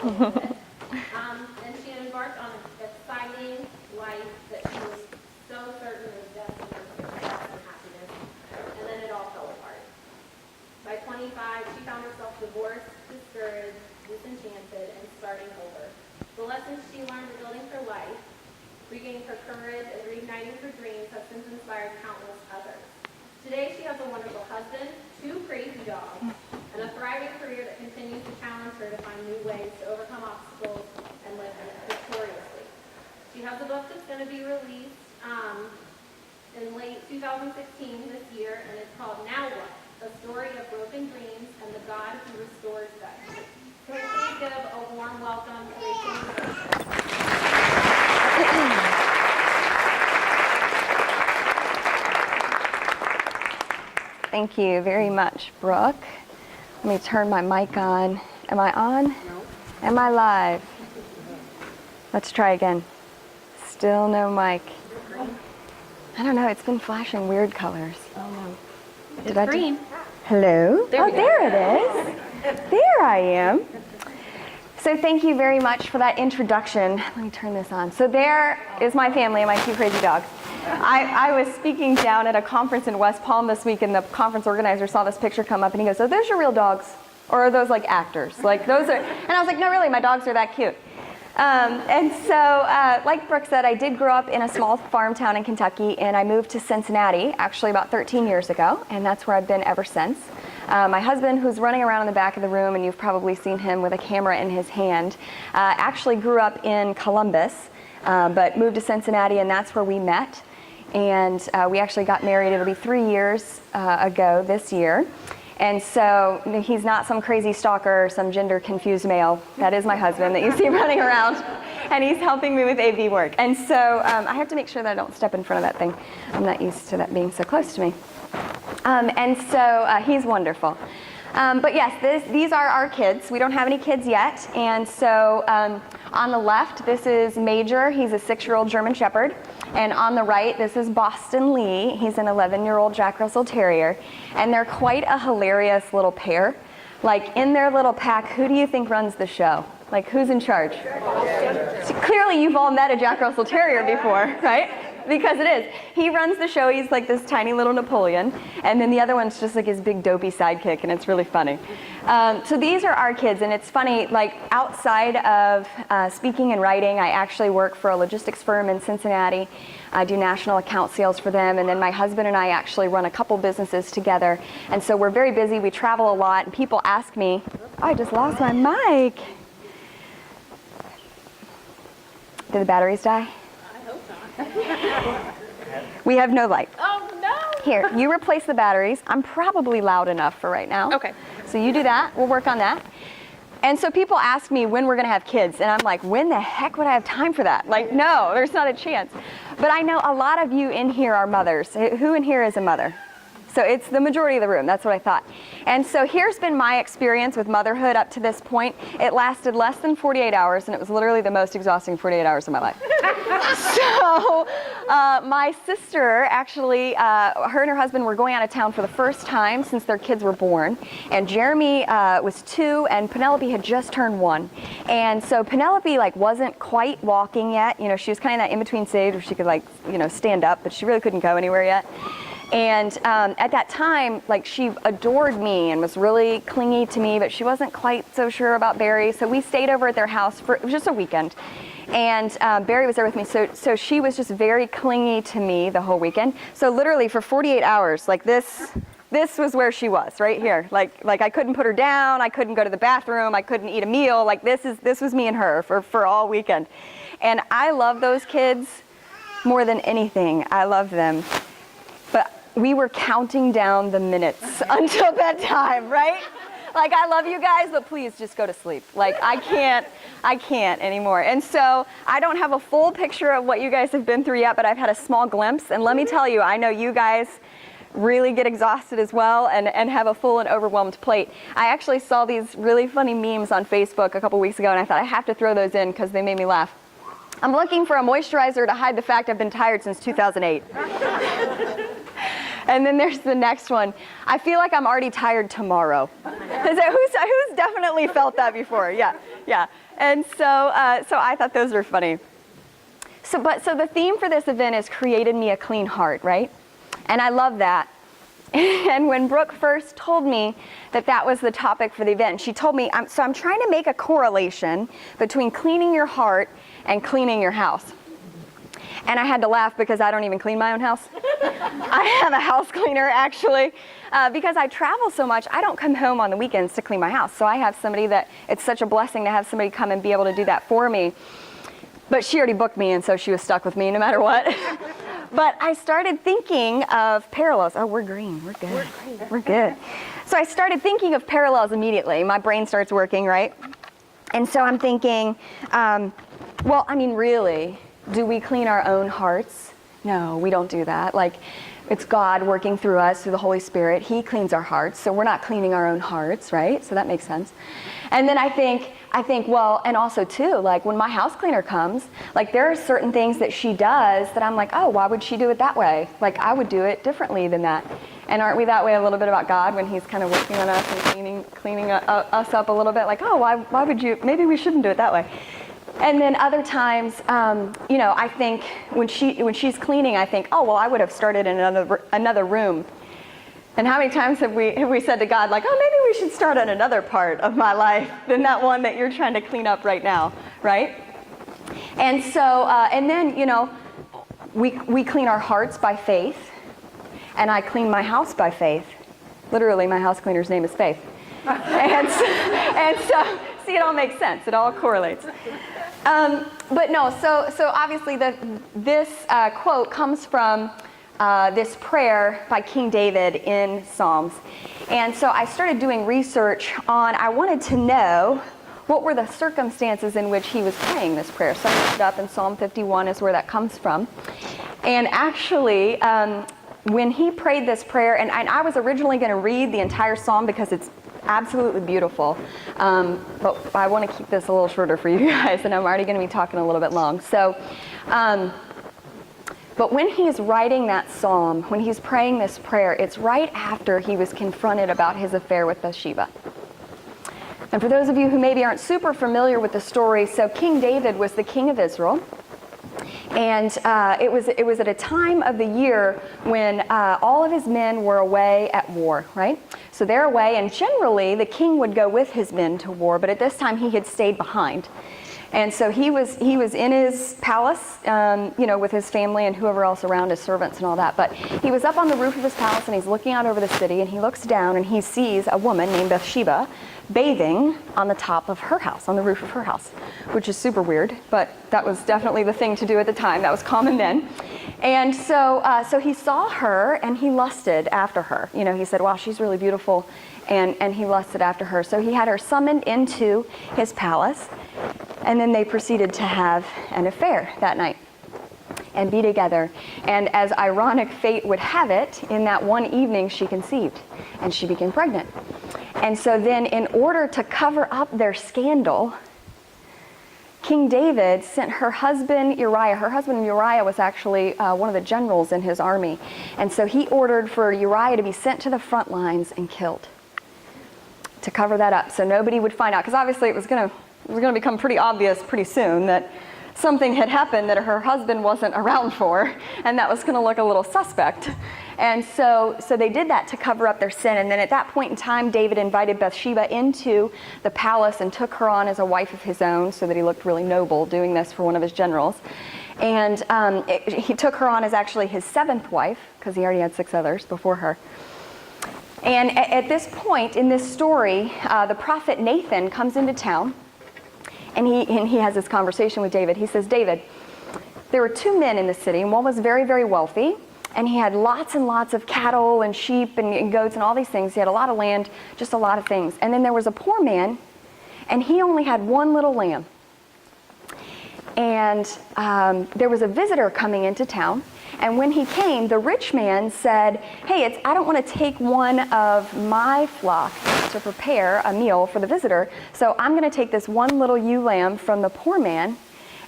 And she embarked on an exciting life that she was so certain was destined for success and happiness. And then it all fell apart. By 25, she found herself divorced, discouraged, disenchanted, and starting over. The lessons she learned rebuilding her life, regaining her courage, and reigniting her dreams have since inspired countless others. Today, she has a wonderful husband, 2 crazy dogs, and a thriving career that continues to challenge her to find new ways to overcome obstacles and live victoriously. She has a book that's going to be released in late 2016 this year, and it's called Now What? A Story of Broken Dreams and the God Who Restores Them. Can we please give a warm welcome to Rachel? Thank you very much, Brooke. Let me turn my mic on. Am I on? No. Am I live? Let's try again. Still no mic. I don't know, it's been flashing weird colors. Oh no. Did It's green. Hello? There we go. There it is. There I am. So thank you very much for that introduction. Let me turn this on. So there is my family and my 2 crazy dogs. I was speaking down at a conference in West Palm this week, and the conference organizer saw this picture come up, and he goes, "Are those your real dogs? Or are those like actors? Like those are," and I was like, "No, really, my dogs are that cute." And so, like Brooke said, I did grow up in a small farm town in Kentucky, and I moved to Cincinnati actually about 13 years ago, and that's where I've been ever since. My husband, who's running around in the back of the room, and you've probably seen him with a camera in his hand, actually grew up in Columbus, but moved to Cincinnati, and that's where we met. And we actually got married, it'll be 3 years ago this year. And so he's not some crazy stalker or some gender-confused male. That is my husband that you see running around. And he's helping me with AV work. And so I have to make sure that I don't step in front of that thing. I'm not used to that being so close to me. And so he's wonderful. But yes, these are our kids. We don't have any kids yet. And so on the left, this is Major. He's a 6-year-old German Shepherd. And on the right, this is Boston Lee. He's an 11-year-old Jack Russell Terrier. And they're quite a hilarious little pair. Like, in their little pack, who do you think runs the show? Like, who's in charge? So clearly, you've all met a Jack Russell Terrier before, right? Because it is. He runs the show. He's like this tiny little Napoleon. And then the other one's just like his big dopey sidekick, and it's really funny. So these are our kids, and it's funny, like outside of speaking and writing, I actually work for a logistics firm in Cincinnati. I do national account sales for them, and then my husband and I actually run a couple businesses together. And so we're very busy. We travel a lot, and people ask me, oh, I just lost my mic. Did the batteries die? We have no light. Oh no! Here, you replace the batteries. I'm probably loud enough for right now. Okay. So you do that. We'll work on that. And so people ask me when we're going to have kids, and I'm like, when the heck would I have time for that? Like, no, there's not a chance. But I know a lot of you in here are mothers. Who in here is a mother? So it's the majority of the room. That's what I thought. And so here's been my experience with motherhood up to this point. It lasted less than 48 hours, and it was literally the most exhausting 48 hours of my life. So my sister actually, her and her husband were going out of town for the first time since their kids were born. And Jeremy was 2, and Penelope had just turned 1. And so Penelope wasn't quite walking yet. You know, she was kind of in that in-between stage where she could stand up, but she really couldn't go anywhere yet. And at that time, she adored me and was really clingy to me, but she wasn't quite so sure about Barry. So we stayed over at their house for, it was just a weekend. And Barry was there with me, so she was just very clingy to me the whole weekend. So literally for 48 hours, this was where she was, right here. Like I couldn't put her down, I couldn't go to the bathroom, I couldn't eat a meal. This was me and her for all weekend. And I love those kids more than anything. I love them. But we were counting down the minutes until bedtime, right? I love you guys, but please just go to sleep. I can't anymore. And so I don't have a full picture of what you guys have been through yet, but I've had a small glimpse. And let me tell you, I know you guys really get exhausted as well and have a full and overwhelmed plate. I actually saw these really funny memes on Facebook a couple weeks ago, and I thought I have to throw those in because they made me laugh. I'm looking for a moisturizer to hide the fact I've been tired since 2008. And then there's the next one. I feel like I'm already tired tomorrow. Who's definitely felt that before? Yeah. And so I thought those were funny. So the theme for this event is created me a clean heart, right? And I love that. And when Brooke first told me that was the topic for the event, she told me, I'm trying to make a correlation between cleaning your heart and cleaning your house. And I had to laugh because I don't even clean my own house. I have a house cleaner, actually. Because I travel so much, I don't come home on the weekends to clean my house. So I have somebody it's such a blessing to have somebody come and be able to do that for me. But she already booked me, and so she was stuck with me no matter what. But I started thinking of parallels. Oh, we're green. We're good. We're good. So I started thinking of parallels immediately. My brain starts working, right? And so I'm thinking, really, do we clean our own hearts? No, we don't do that. Like, it's God working through us, through the Holy Spirit. He cleans our hearts, so we're not cleaning our own hearts, right? So that makes sense. And then I think, well, and also too, like when my house cleaner comes, like there are certain things that she does that I'm like, oh, why would she do it that way? Like I would do it differently than that. And aren't we that way a little bit about God when he's kind of working on us and cleaning us up a little bit? Like, oh, why would you, maybe we shouldn't do it that way. And then other times, I think when she's cleaning, I think, oh, well, I would have started in another room. And how many times have we said to God, like, oh, maybe we should start on another part of my life than that one that you're trying to clean up right now, right? And so, and then, we clean our hearts by faith, and I clean my house by faith. Literally, my house cleaner's name is Faith. and so, see, it all makes sense. It all correlates. But no, so obviously this quote comes from this prayer by King David in Psalms. And so I started doing research I wanted to know what were the circumstances in which he was praying this prayer. So I looked it up, and Psalm 51 is where that comes from. And actually, when he prayed this prayer, and I was originally going to read the entire psalm because it's absolutely beautiful, but I want to keep this a little shorter for you guys, and I'm already going to be talking a little bit long. So, but when he's writing that psalm, when he's praying this prayer, it's right after he was confronted about his affair with Bathsheba. And for those of you who maybe aren't super familiar with the story, so King David was the king of Israel. And it was at a time of the year when all of his men were away at war, right? So they're away, and generally the king would go with his men to war, but at this time he had stayed behind. And so he was in his palace, with his family and whoever else around, his servants and all that. But he was up on the roof of his palace, and he's looking out over the city, and he looks down and he sees a woman named Bathsheba bathing on the top of her house, on the roof of her house, which is super weird, but that was definitely the thing to do at the time. That was common then. And so he saw her and he lusted after her. He said, wow, she's really beautiful, and he lusted after her. So he had her summoned into his palace, and then they proceeded to have an affair that night and be together. And as ironic fate would have it, in that one evening she conceived and she became pregnant. And so then, in order to cover up their scandal, King David sent her husband Uriah. Her husband Uriah was actually one of the generals in his army. And so he ordered for Uriah to be sent to the front lines and killed to cover that up so nobody would find out. Because obviously it was going to become pretty obvious pretty soon that something had happened that her husband wasn't around for, and that was going to look a little suspect. And so they did that to cover up their sin. And then at that point in time, David invited Bathsheba into the palace and took her on as a wife of his own, so that he looked really noble doing this for one of his generals. And he took her on as actually his seventh wife, because he already had 6 others before her. And at this point in this story, the prophet Nathan comes into town, and he has this conversation with David. He says, David, there were 2 men in the city, and one was very, very wealthy, and he had lots and lots of cattle and sheep and goats and all these things. He had a lot of land, just a lot of things. And then there was a poor man, and he only had 1 little lamb. And there was a visitor coming into town, and when he came, the rich man said, hey, I don't want to take one of my flock to prepare a meal for the visitor, so I'm going to take this 1 little ewe lamb from the poor man,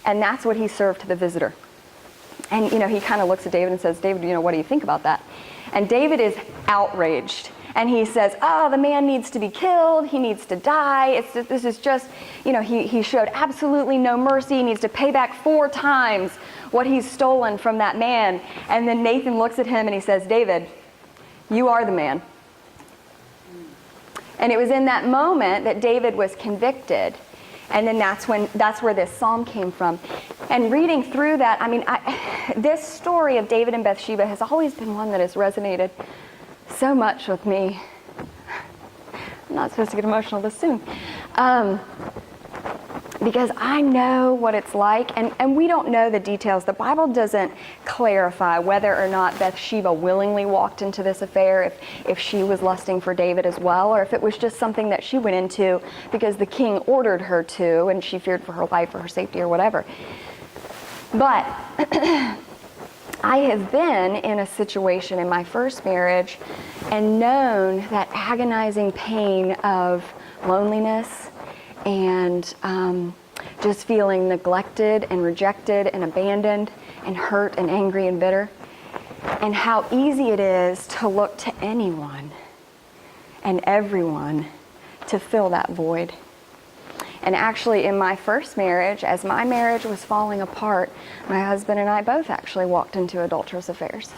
and that's what he served to the visitor. And, he kind of looks at David and says, David, what do you think about that? And David is outraged. and he says, oh, the man needs to be killed, he needs to die, this is just, he showed absolutely no mercy, he needs to pay back 4 times what he's stolen from that man. And then Nathan looks at him and he says, David, you are the man. And it was in that moment that David was convicted. And then that's where this psalm came from. And reading through that, this story of David and Bathsheba has always been one that has resonated so much with me. I'm not supposed to get emotional this soon. Because I know what it's like, and we don't know the details. The Bible doesn't clarify whether or not Bathsheba willingly walked into this affair, if she was lusting for David as well, or if it was just something that she went into because the king ordered her to, and she feared for her life or her safety or whatever. But I have been in a situation in my first marriage and known that agonizing pain of loneliness and just feeling neglected and rejected and abandoned and hurt and angry and bitter, and how easy it is to look to anyone and everyone to fill that void. And actually, in my first marriage, as my marriage was falling apart, my husband and I both actually walked into adulterous affairs.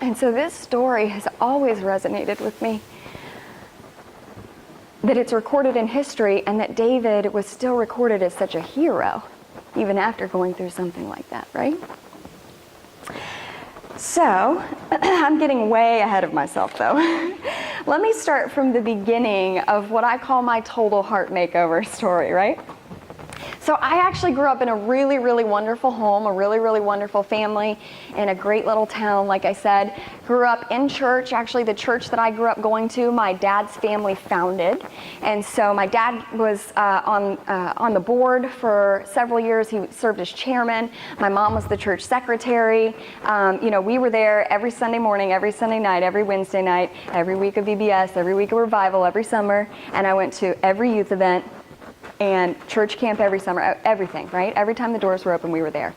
And so this story has always resonated with me, that it's recorded in history, and that David was still recorded as such a hero, even after going through something like that, right? So, I'm getting way ahead of myself, though. Let me start from the beginning of what I call my total heart makeover story, right? So I actually grew up in a really, really wonderful home, a really, really wonderful family in a great little town, like I said. Grew up in church. Actually, the church that I grew up going to, my dad's family founded. And so my dad was on the board for several years. He served as chairman. My mom was the church secretary. We were there every Sunday morning, every Sunday night, every Wednesday night, every week of VBS, every week of revival, every summer. And I went to every youth event and church camp every summer, everything, right? Every time the doors were open, we were there.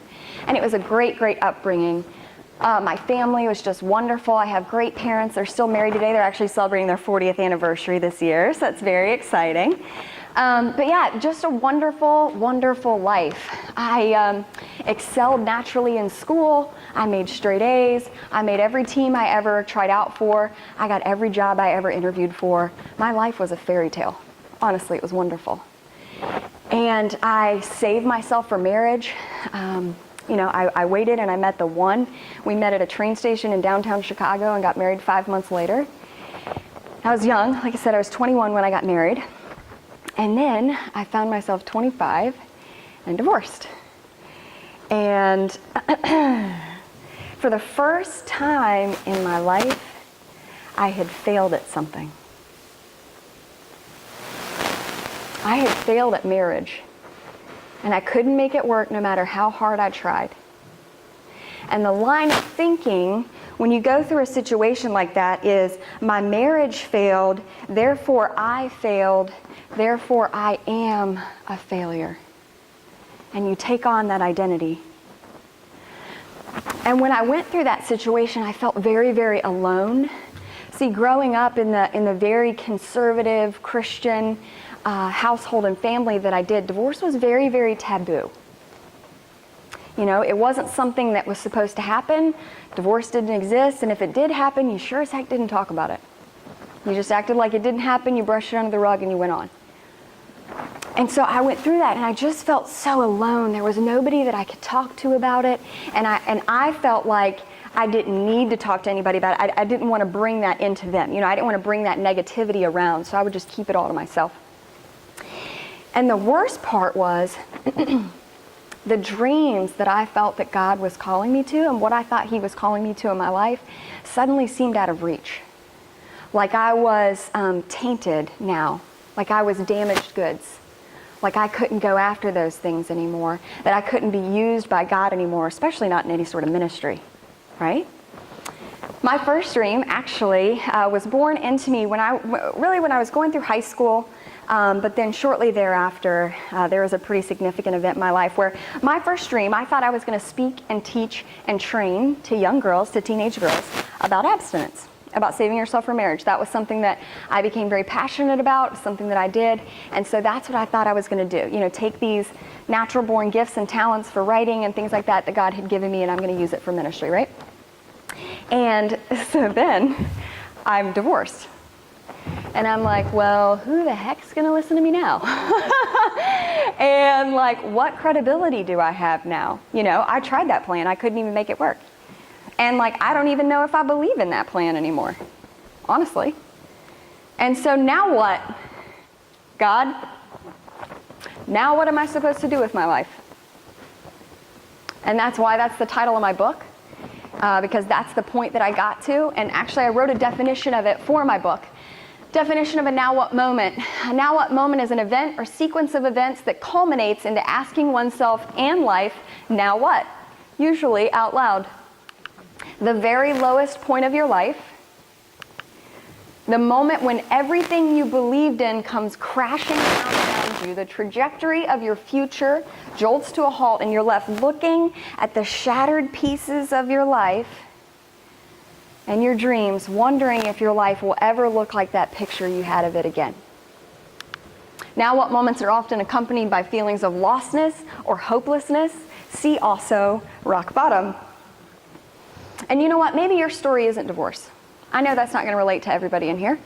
And it was a great, great upbringing. My family was just wonderful. I have great parents. They're still married today. They're actually celebrating their 40th anniversary this year, so that's very exciting. But yeah, just a wonderful, wonderful life. I excelled naturally in school. I made straight A's. I made every team I ever tried out for. I got every job I ever interviewed for. My life was a fairy tale. Honestly, it was wonderful. And I saved myself for marriage. I waited and I met the one. We met at a train station in downtown Chicago and got married 5 months later. I was young. Like I said, I was 21 when I got married. And then I found myself 25 and divorced. And for the first time in my life, I had failed at something. I had failed at marriage, and I couldn't make it work no matter how hard I tried. And the line of thinking when you go through a situation like that is, my marriage failed, therefore I failed, therefore I am a failure. And you take on that identity. And when I went through that situation, I felt very, very alone. See, growing up in the very conservative Christian household and family that I did, divorce was very, very taboo. It wasn't something that was supposed to happen. Divorce didn't exist, and if it did happen, you sure as heck didn't talk about it. You just acted like it didn't happen, you brushed it under the rug, and you went on. And so I went through that, and I just felt so alone. There was nobody that I could talk to about it, and I felt like I didn't need to talk to anybody about it. I didn't want to bring that into them. I didn't want to bring that negativity around, so I would just keep it all to myself. And the worst part was the dreams that I felt that God was calling me to and what I thought He was calling me to in my life suddenly seemed out of reach. Like I was tainted now, like I was damaged goods, like I couldn't go after those things anymore, that I couldn't be used by God anymore, especially not in any sort of ministry, right? My first dream actually was born into me when I was going through high school. But then shortly thereafter, there was a pretty significant event in my life where my first dream, I thought I was going to speak and teach and train to young girls, to teenage girls, about abstinence. about saving yourself for marriage. That was something that I became very passionate about, something that I did. And so that's what I thought I was going to do. You know, take these natural born gifts and talents for writing and things like that that God had given me, and I'm going to use it for ministry, right? And so then I'm divorced. And I'm like, well, who the heck's going to listen to me now? And like, what credibility do I have now? You know, I tried that plan. I couldn't even make it work. And like, I don't even know if I believe in that plan anymore, honestly. And so now what? God, now what am I supposed to do with my life? And that's why that's the title of my book, because that's the point that I got to. And actually, I wrote a definition of it for my book. Definition of a now what moment. A now what moment is an event or sequence of events that culminates into asking oneself and life, now what? Usually out loud. The very lowest point of your life, the moment when everything you believed in comes crashing down around you, the trajectory of your future jolts to a halt, and you're left looking at the shattered pieces of your life and your dreams, wondering if your life will ever look like that picture you had of it again. Now what moments are often accompanied by feelings of lostness or hopelessness. See also rock bottom. And you know what? Maybe your story isn't divorce. I know that's not going to relate to everybody in here.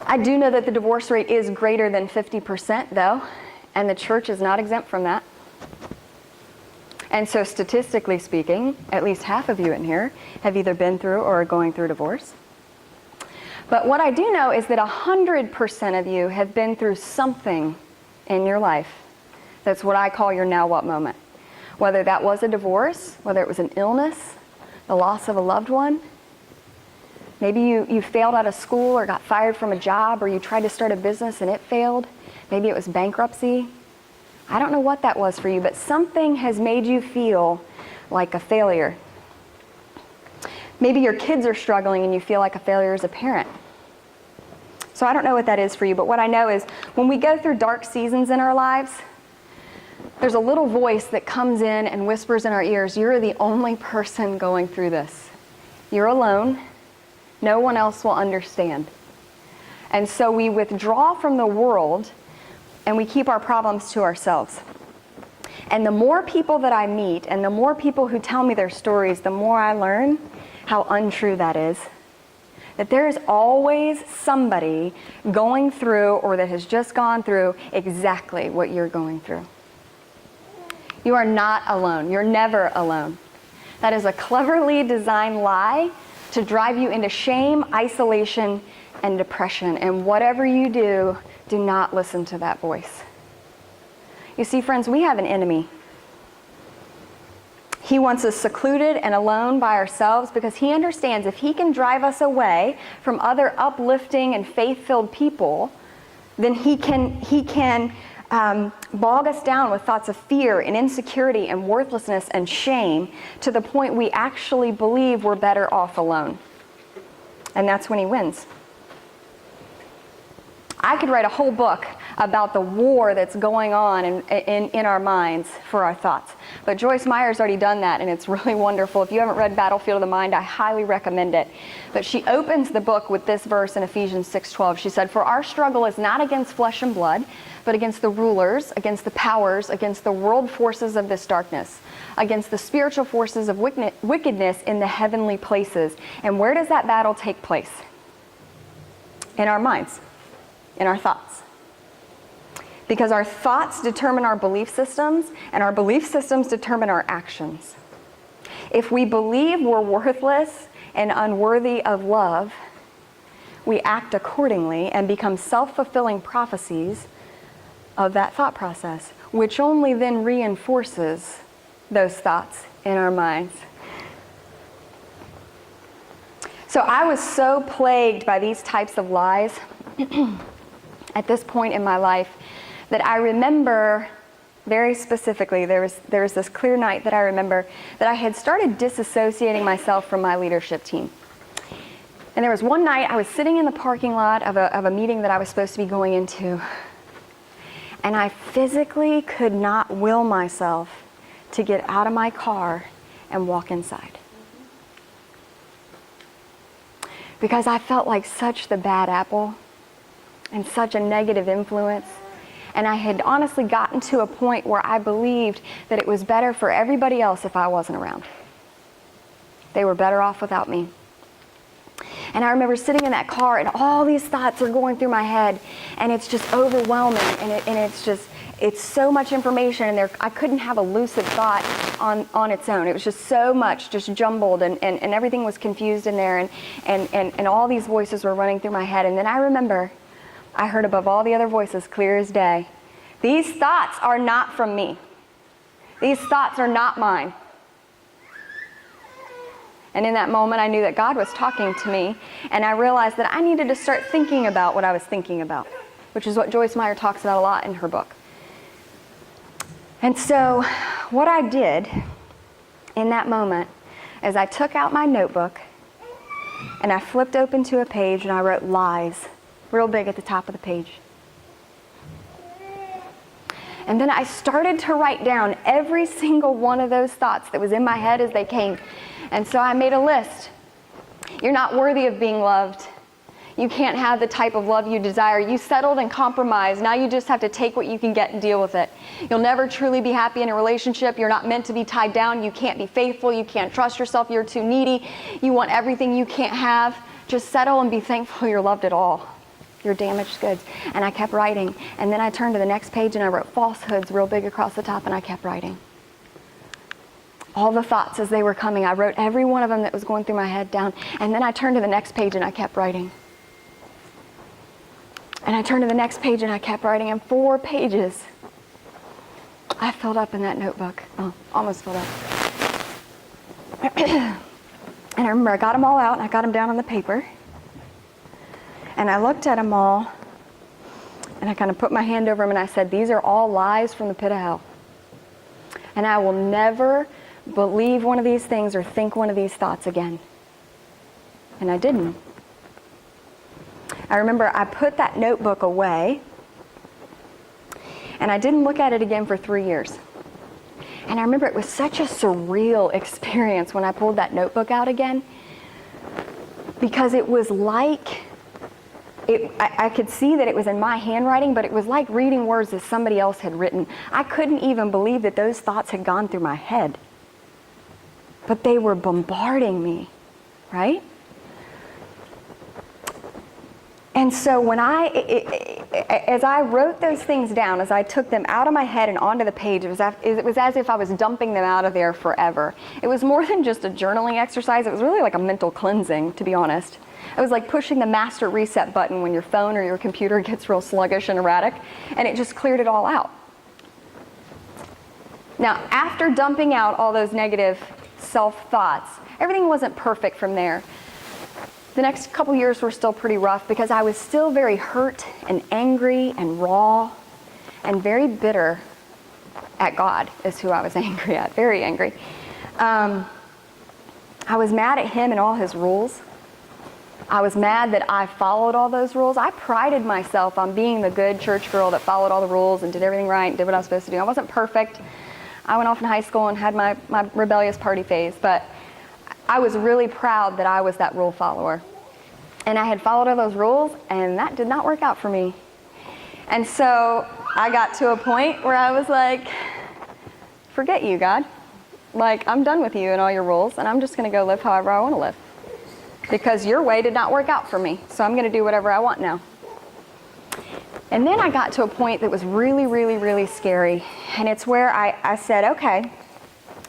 I do know that the divorce rate is greater than 50% though, and the church is not exempt from that. And so statistically speaking, at least half of you in here have either been through or are going through divorce. But what I do know is that 100% of you have been through something in your life that's what I call your now what moment. Whether that was a divorce, whether it was an illness, the loss of a loved one, maybe you failed out of school or got fired from a job, or you tried to start a business and it failed. Maybe it was bankruptcy. I don't know what that was for you, but something has made you feel like a failure. Maybe your kids are struggling and you feel like a failure as a parent. So I don't know what that is for you, but what I know is when we go through dark seasons in our lives, there's a little voice that comes in and whispers in our ears, you're the only person going through this. You're alone. No one else will understand. And so we withdraw from the world and we keep our problems to ourselves. And the more people that I meet and the more people who tell me their stories, the more I learn how untrue that is. That there is always somebody going through or that has just gone through exactly what you're going through. You are not alone. You're never alone. That is a cleverly designed lie to drive you into shame, isolation, and depression. And whatever you do, do not listen to that voice. You see, friends, we have an enemy. He wants us secluded and alone by ourselves because he understands if he can drive us away from other uplifting and faith-filled people, then he can bog us down with thoughts of fear and insecurity and worthlessness and shame to the point we actually believe we're better off alone. And that's when he wins. I could write a whole book about the war that's going on in our minds for our thoughts. But Joyce Meyer's already done that, and it's really wonderful. If you haven't read Battlefield of the Mind, I highly recommend it. But she opens the book with this verse in Ephesians 6:12. She said, "For our struggle is not against flesh and blood, but against the rulers, against the powers, against the world forces of this darkness, against the spiritual forces of wickedness in the heavenly places." And where does that battle take place? In our minds. In our thoughts. Because our thoughts determine our belief systems, and our belief systems determine our actions. If we believe we're worthless and unworthy of love, we act accordingly and become self-fulfilling prophecies of that thought process, which only then reinforces those thoughts in our minds. So I was so plagued by these types of lies at this point in my life that I remember very specifically, there was this clear night that I remember that I had started disassociating myself from my leadership team. And there was one night I was sitting in the parking lot of a meeting that I was supposed to be going into, and I physically could not will myself to get out of my car and walk inside. because I felt like such the bad apple and such a negative influence. And I had honestly gotten to a point where I believed that it was better for everybody else if I wasn't around. They were better off without me. And I remember sitting in that car and all these thoughts are going through my head, and it's just overwhelming, and it's so much information, and I couldn't have a lucid thought on its own. It was just so much, just jumbled, and everything was confused in there, and all these voices were running through my head. And then I remember I heard above all the other voices, clear as day, these thoughts are not from me. These thoughts are not mine. And in that moment, I knew that God was talking to me, and I realized that I needed to start thinking about what I was thinking about, which is what Joyce Meyer talks about a lot in her book. And so what I did in that moment is I took out my notebook, and I flipped open to a page, and I wrote lies, real big at the top of the page. And then I started to write down every single one of those thoughts that was in my head as they came. And so I made a list. You're not worthy of being loved. You can't have the type of love you desire. You settled and compromised. Now you just have to take what you can get and deal with it. You'll never truly be happy in a relationship. You're not meant to be tied down. You can't be faithful. You can't trust yourself. You're too needy. You want everything you can't have. Just settle and be thankful you're loved at all. You're damaged goods. And I kept writing. And then I turned to the next page and I wrote falsehoods real big across the top, and I kept writing. All the thoughts as they were coming, I wrote every one of them that was going through my head down. And then I turned to the next page and I kept writing. And I turned to the next page and I kept writing. And 4 pages I filled up in that notebook. Oh, almost filled up. And I remember I got them all out and I got them down on the paper. And I looked at them all and I kind of put my hand over them and I said, these are all lies from the pit of hell. And I will never believe one of these things or think one of these thoughts again. And I didn't. I remember I put that notebook away and I didn't look at it again for 3 years. And I remember it was such a surreal experience when I pulled that notebook out again, because it was like, I could see that it was in my handwriting, but it was like reading words that somebody else had written. I couldn't even believe that those thoughts had gone through my head. But they were bombarding me, right? And so when as I wrote those things down, as I took them out of my head and onto the page, it was as if I was dumping them out of there forever. It was more than just a journaling exercise. It was really like a mental cleansing, to be honest. It was like pushing the master reset button when your phone or your computer gets real sluggish and erratic, and it just cleared it all out. Now, after dumping out all those negative self-thoughts, everything wasn't perfect from there. The next couple years were still pretty rough because I was still very hurt and angry and raw and very bitter at God is who I was angry at, very angry. I was mad at him and all his rules. I was mad that I followed all those rules. I prided myself on being the good church girl that followed all the rules and did everything right and did what I was supposed to do. I wasn't perfect. I went off in high school and had my rebellious party phase, but I was really proud that I was that rule follower. And I had followed all those rules, and that did not work out for me. And so I got to a point where I was like, forget you, God. Like, I'm done with you and all your rules, and I'm just going to go live however I want to live. Because your way did not work out for me, so I'm going to do whatever I want now. And then I got to a point that was really, really, really scary. And it's where I said, okay,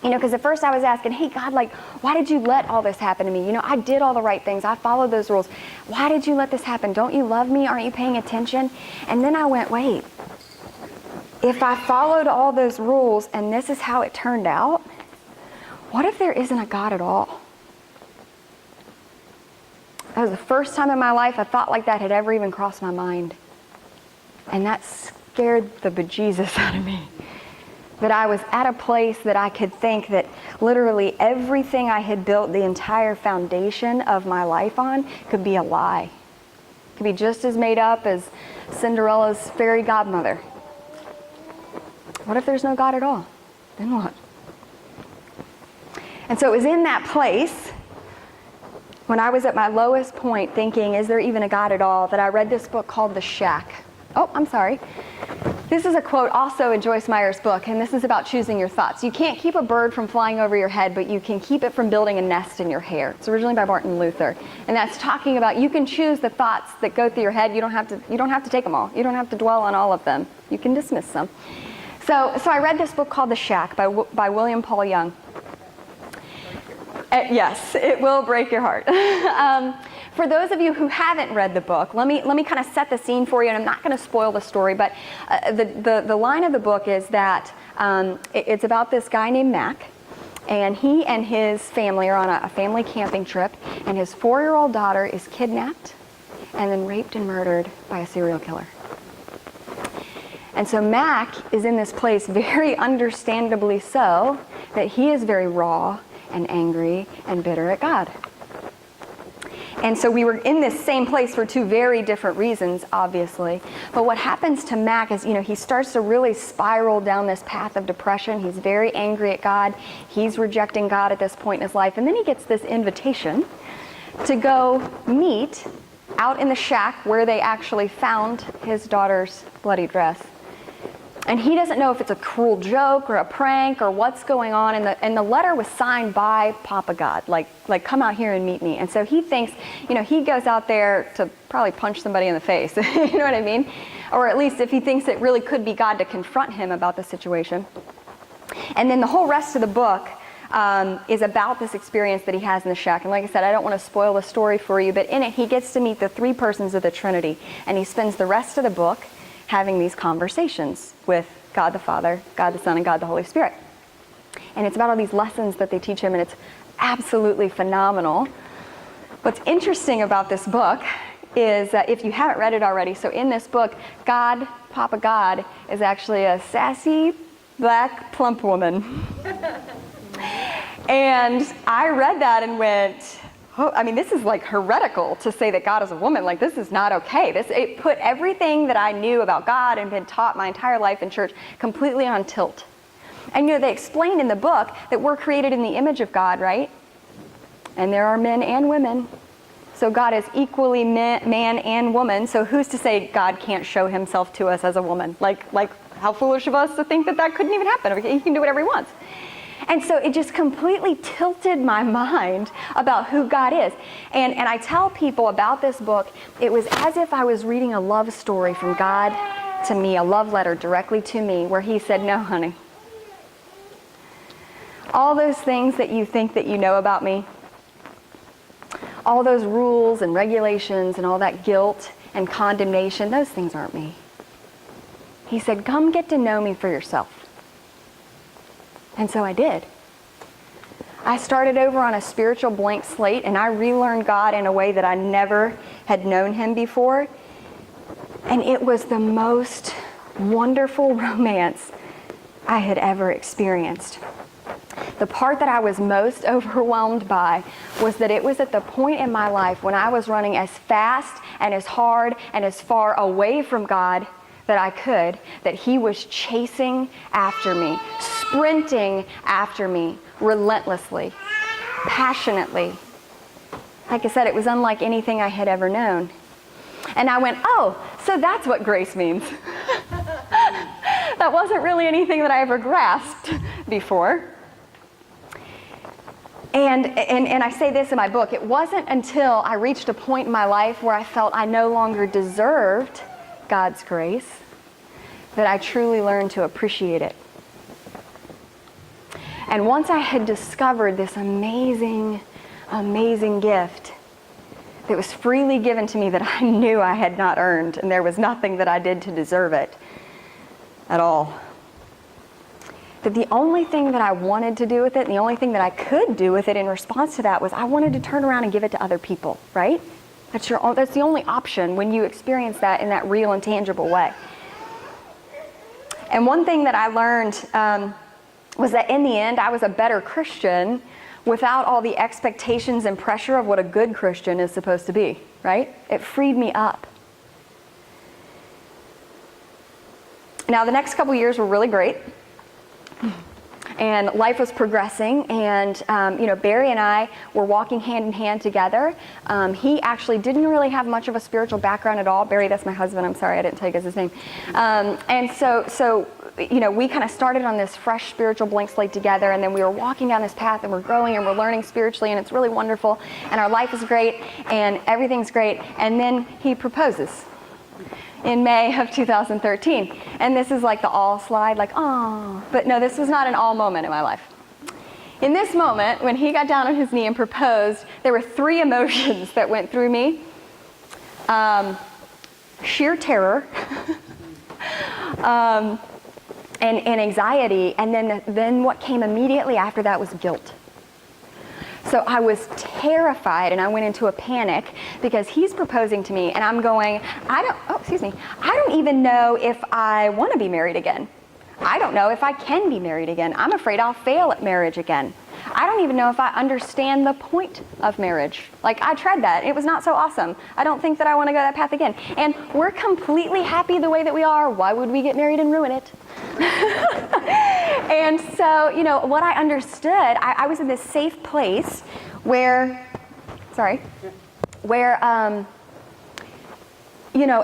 because at first I was asking, hey, God, like, why did you let all this happen to me? I did all the right things. I followed those rules. Why did you let this happen? Don't you love me? Aren't you paying attention? And then I went, wait, if I followed all those rules and this is how it turned out, what if there isn't a God at all? That was the first time in my life a thought like that had ever even crossed my mind. And that scared the bejesus out of me. That I was at a place that I could think that literally everything I had built the entire foundation of my life on could be a lie. Could be just as made up as Cinderella's fairy godmother. What if there's no God at all? Then what? And so it was in that place when I was at my lowest point thinking, is there even a God at all, that I read this book called The Shack. Oh, I'm sorry. This is a quote also in Joyce Meyer's book, and this is about choosing your thoughts. You can't keep a bird from flying over your head, but you can keep it from building a nest in your hair. It's originally by Martin Luther. And that's talking about you can choose the thoughts that go through your head. You don't have to take them all. You don't have to dwell on all of them. You can dismiss some. So I read this book called The Shack by William Paul Young. Yes, it will break your heart. For those of you who haven't read the book, let me kind of set the scene for you, and I'm not going to spoil the story, but the line of the book is that it's about this guy named Mac, and he and his family are on a family camping trip, and his 4-year-old daughter is kidnapped and then raped and murdered by a serial killer. And so Mac is in this place, very understandably so, that he is very raw and angry and bitter at God. And so we were in this same place for 2 very different reasons, obviously. But what happens to Mac is, he starts to really spiral down this path of depression. He's very angry at God. He's rejecting God at this point in his life. And then he gets this invitation to go meet out in the shack where they actually found his daughter's bloody dress. And he doesn't know if it's a cruel joke or a prank or what's going on. And the letter was signed by Papa God, like come out here and meet me. And so he thinks, he goes out there to probably punch somebody in the face. You know what I mean? Or at least if he thinks it really could be God to confront him about the situation. And then the whole rest of the book is about this experience that he has in the shack. And like I said, I don't want to spoil the story for you, but in it he gets to meet the 3 persons of the Trinity. And he spends the rest of the book having these conversations with God the Father, God the Son, and God the Holy Spirit. And it's about all these lessons that they teach him, and it's absolutely phenomenal. What's interesting about this book is that if you haven't read it already, so in this book, God, Papa God, is actually a sassy, black, plump woman. And I read that and went, this is like heretical to say that God is a woman. Like, this is not okay. It put everything that I knew about God and been taught my entire life in church completely on tilt. And they explain in the book that we're created in the image of God, right? And there are men and women. So God is equally man and woman. So who's to say God can't show himself to us as a woman? Like how foolish of us to think that couldn't even happen. He can do whatever he wants. And so it just completely tilted my mind about who God is. And I tell people about this book, it was as if I was reading a love story from God to me, a love letter directly to me, where he said, no, honey. All those things that you think that you know about me, all those rules and regulations and all that guilt and condemnation, those things aren't me. He said, come get to know me for yourself. And so I did. I started over on a spiritual blank slate, and I relearned God in a way that I never had known him before. And it was the most wonderful romance I had ever experienced. The part that I was most overwhelmed by was that it was at the point in my life when I was running as fast and as hard and as far away from God that I could, that he was chasing after me, sprinting after me relentlessly, passionately. Like I said, it was unlike anything I had ever known. And I went, oh, so that's what grace means. That wasn't really anything that I ever grasped before. And I say this in my book, it wasn't until I reached a point in my life where I felt I no longer deserved God's grace that I truly learned to appreciate it. And once I had discovered this amazing, amazing gift that was freely given to me that I knew I had not earned, and there was nothing that I did to deserve it at all, that the only thing that I wanted to do with it, and the only thing that I could do with it in response to that was I wanted to turn around and give it to other people, right? That's the only option when you experience that in that real and tangible way. And one thing that I learned was that in the end, I was a better Christian without all the expectations and pressure of what a good Christian is supposed to be, right? It freed me up. Now, the next couple years were really great. and life was progressing, and Barry and I were walking hand in hand together. He actually didn't really have much of a spiritual background at all. Barry, that's my husband. I'm sorry I didn't tell you guys his name. And so we kind of started on this fresh spiritual blank slate together, and then we were walking down this path, and we're growing and we're learning spiritually, and it's really wonderful, and our life is great, and everything's great. And then he proposes in May of 2013. And this is like the all slide, like, oh. But no, this was not an all moment in my life. In this moment, when he got down on his knee and proposed, there were 3 emotions that went through me. Sheer terror, and anxiety, and then what came immediately after that was guilt. So I was terrified, and I went into a panic because he's proposing to me, and I'm going, I don't even know if I want to be married again. I don't know if I can be married again. I'm afraid I'll fail at marriage again. I don't even know if I understand the point of marriage. Like, I tried that. It was not so awesome. I don't think that I want to go that path again. And we're completely happy the way that we are. Why would we get married and ruin it? And so, what I understood, I was in this safe place where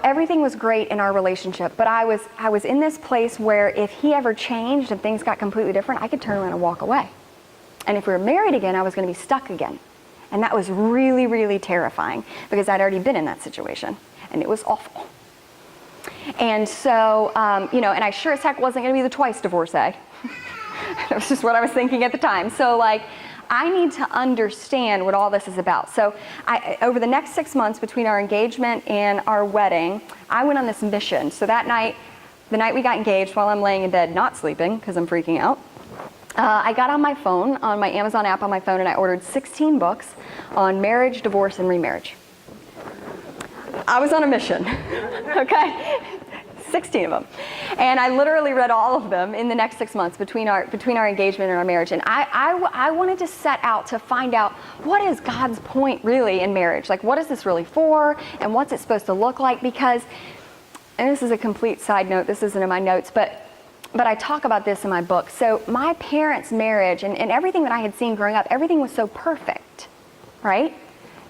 everything was great in our relationship, but I was in this place where if he ever changed and things got completely different, I could turn around and walk away. And if we were married again, I was going to be stuck again. And that was really, really terrifying because I'd already been in that situation, and it was awful. And so, and I sure as heck wasn't going to be the twice divorcee. That was just what I was thinking at the time. So, I need to understand what all this is about. So over the next 6 months between our engagement and our wedding, I went on this mission. So that night, the night we got engaged, while I'm laying in bed not sleeping because I'm freaking out, I got on my phone, on my Amazon app on my phone, and I ordered 16 books on marriage, divorce, and remarriage. I was on a mission, okay? 16 of them. And I literally read all of them in the next 6 months between our engagement and our marriage. And I wanted to set out to find out, what is God's point really in marriage? Like, what is this really for? And what's it supposed to look like? Because, and this is a complete side note, this isn't in my notes, but I talk about this in my book. So my parents' marriage and everything that I had seen growing up, everything was so perfect, right?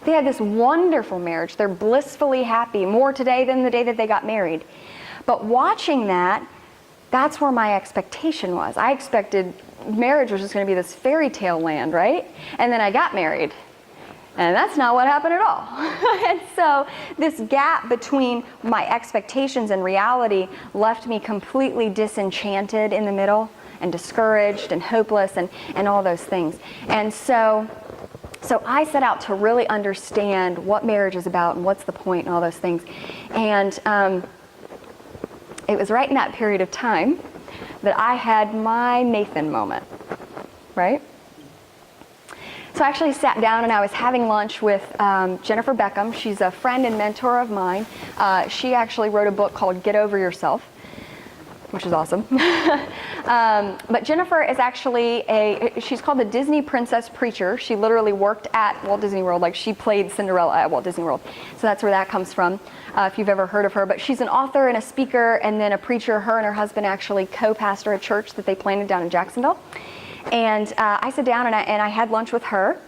They had this wonderful marriage. They're blissfully happy, more today than the day that they got married. But watching that, that's where my expectation was. I expected marriage was just going to be this fairy tale land, right? And then I got married. And that's not what happened at all. And so this gap between my expectations and reality left me completely disenchanted in the middle, and discouraged and hopeless and all those things. And so I set out to really understand what marriage is about and what's the point and all those things. And it was right in that period of time that I had my Nathan moment, right? So I actually sat down and I was having lunch with Jennifer Beckham. She's a friend and mentor of mine. She actually wrote a book called Get Over Yourself, which is awesome. But Jennifer is actually she's called the Disney Princess Preacher. She literally worked at Walt Disney World, like she played Cinderella at Walt Disney World. So that's where that comes from, if you've ever heard of her. But she's an author and a speaker and then a preacher. Her and her husband actually co-pastor a church that they planted down in Jacksonville. And I sat down and I had lunch with her.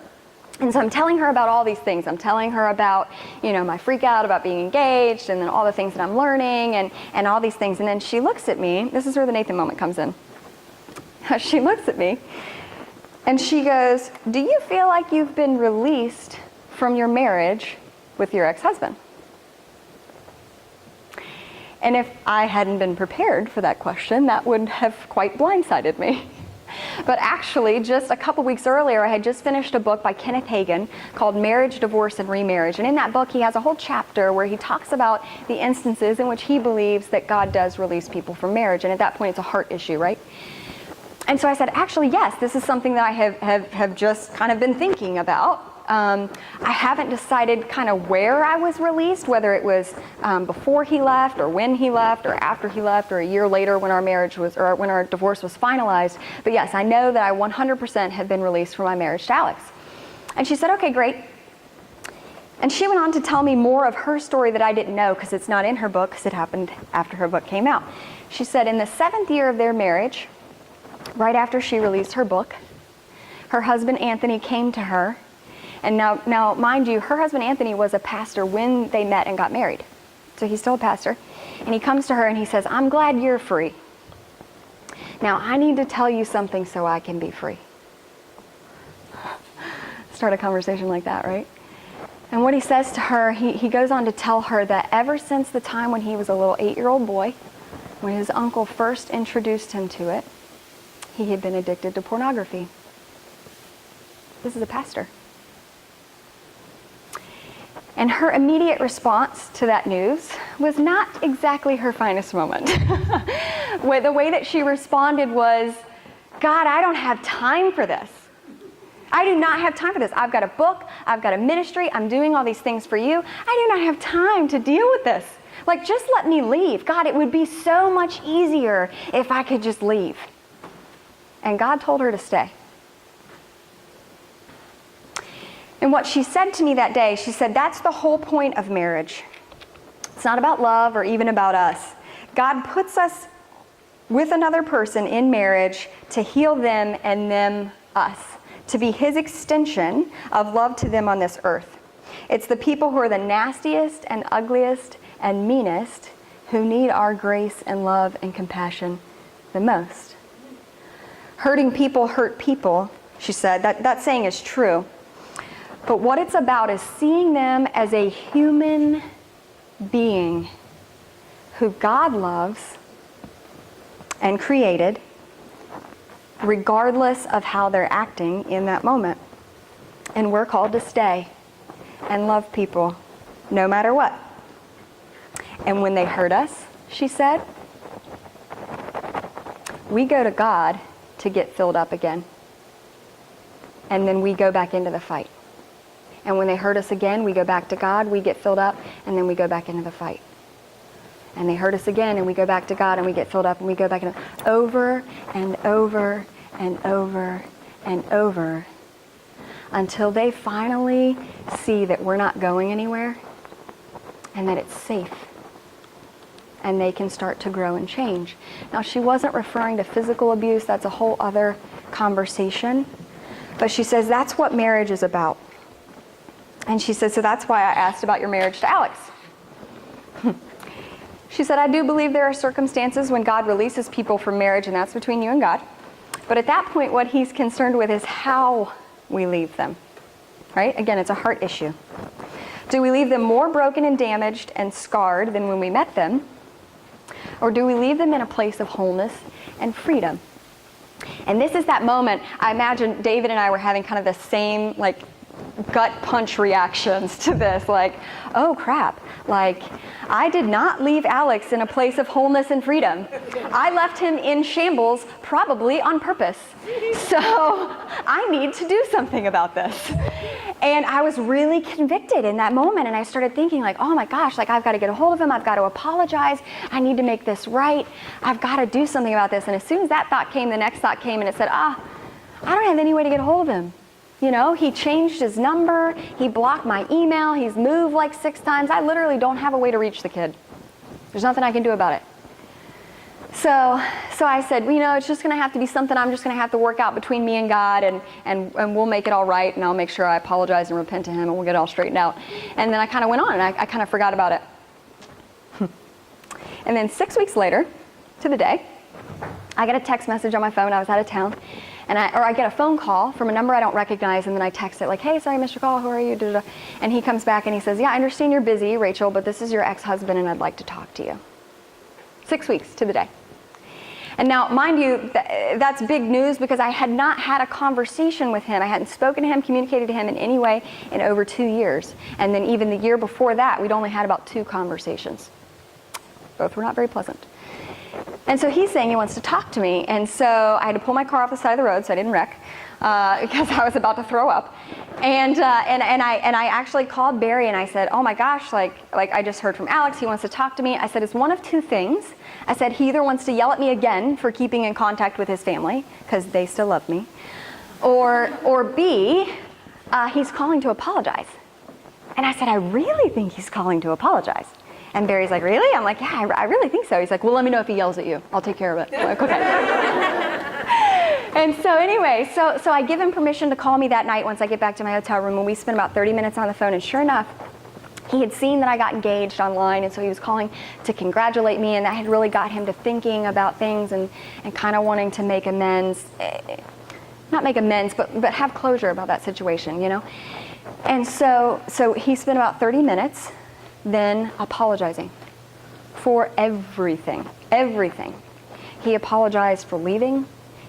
And so I'm telling her about all these things. I'm telling her about, my freak out about being engaged and then all the things that I'm learning and all these things. And then she looks at me. This is where the Nathan moment comes in. She looks at me and she goes, "Do you feel like you've been released from your marriage with your ex-husband?" And if I hadn't been prepared for that question, that would have quite blindsided me. But actually, just a couple weeks earlier, I had just finished a book by Kenneth Hagin called Marriage, Divorce, and Remarriage. And in that book, he has a whole chapter where he talks about the instances in which he believes that God does release people from marriage. And at that point, it's a heart issue, right? And so I said, actually, yes, this is something that I have just kind of been thinking about. I haven't decided kind of where I was released, whether it was before he left or when he left or after he left or a year later when our marriage was, or when our divorce was finalized. But yes, I know that I 100% have been released from my marriage to Alex. And she said, okay, great. And she went on to tell me more of her story that I didn't know because it's not in her book because it happened after her book came out. She said in the 7th year of their marriage, right after she released her book, her husband Anthony came to her. And now, mind you, her husband Anthony was a pastor when they met and got married. So he's still a pastor. And he comes to her and he says, I'm glad you're free. Now, I need to tell you something so I can be free. Start a conversation like that, right? And what he says to her, he goes on to tell her that ever since the time when he was a little 8-year-old boy, when his uncle first introduced him to it, he had been addicted to pornography. This is a pastor. And her immediate response to that news was not exactly her finest moment. The way that she responded was, God, I don't have time for this. I do not have time for this. I've got a book, I've got a ministry, I'm doing all these things for you. I do not have time to deal with this. Like, just let me leave. God, it would be so much easier if I could just leave. And God told her to stay. And what she said to me that day, she said, that's the whole point of marriage. It's not about love or even about us. God puts us with another person in marriage to heal them and them us, to be His extension of love to them on this earth. It's the people who are the nastiest and ugliest and meanest who need our grace and love and compassion the most. Hurting people hurt people, she said. That saying is true. But what it's about is seeing them as a human being who God loves and created, regardless of how they're acting in that moment. And we're called to stay and love people no matter what. And when they hurt us, she said, we go to God to get filled up again. And then we go back into the fight. And when they hurt us again, we go back to God, we get filled up, and then we go back into the fight. And they hurt us again, and we go back to God, and we get filled up, and we go back into over and over and over and over until they finally see that we're not going anywhere and that it's safe. And they can start to grow and change. Now, she wasn't referring to physical abuse. That's a whole other conversation. But she says that's what marriage is about. And she says, so that's why I asked about your marriage to Alex. She said, I do believe there are circumstances when God releases people from marriage, and that's between you and God. But at that point, what He's concerned with is how we leave them. Right? Again, it's a heart issue. Do we leave them more broken and damaged and scarred than when we met them? Or do we leave them in a place of wholeness and freedom? And this is that moment, I imagine David and I were having kind of the same, gut punch reactions to this, oh crap, I did not leave Alex in a place of wholeness and freedom. I left him in shambles, probably on purpose. So I need to do something about this. And I was really convicted in that moment, and I started thinking oh my gosh, I've got to get a hold of him, I've got to apologize, I need to make this right, I've got to do something about this. And as soon as that thought came, the next thought came, and it said, I don't have any way to get a hold of him. He changed his number, he blocked my email, he's moved 6 times. I literally don't have a way to reach the kid. There's nothing I can do about it. So I said, it's just going to have to be something I'm just going to have to work out between me and God, and we'll make it all right, and I'll make sure I apologize and repent to Him, and we'll get it all straightened out. And then I kind of went on, and I kind of forgot about it. And then 6 weeks later, to the day, I get a text message on my phone. I was out of town. And I get a phone call from a number I don't recognize, and then I text it hey, sorry, Mr. Call, who are you? Da-da-da. And he comes back and he says, yeah, I understand you're busy, Rachel, but this is your ex-husband and I'd like to talk to you. 6 weeks to the day. And now, mind you, that's big news because I had not had a conversation with him. I hadn't spoken to him, communicated to him in any way in over 2 years. And then even the year before that, we'd only had about 2 conversations. Both were not very pleasant. And so he's saying he wants to talk to me, and so I had to pull my car off the side of the road so I didn't wreck because I was about to throw up. And I actually called Barry and I said, oh my gosh, I just heard from Alex, he wants to talk to me. I said, it's one of 2 things. I said, he either wants to yell at me again for keeping in contact with his family, because they still love me, or B, he's calling to apologize. And I said, I really think he's calling to apologize. And Barry's like, really? I'm like, yeah, I really think so. He's like, well, let me know if he yells at you. I'll take care of it. I'm like, okay. And so anyway, so I give him permission to call me that night once I get back to my hotel room, and we spent about 30 minutes on the phone, and sure enough, he had seen that I got engaged online, and so he was calling to congratulate me, and that had really got him to thinking about things and kind of wanting to make amends. Not make amends, but have closure about that situation, you know? And so he spent about 30 minutes then apologizing for everything. He apologized for leaving.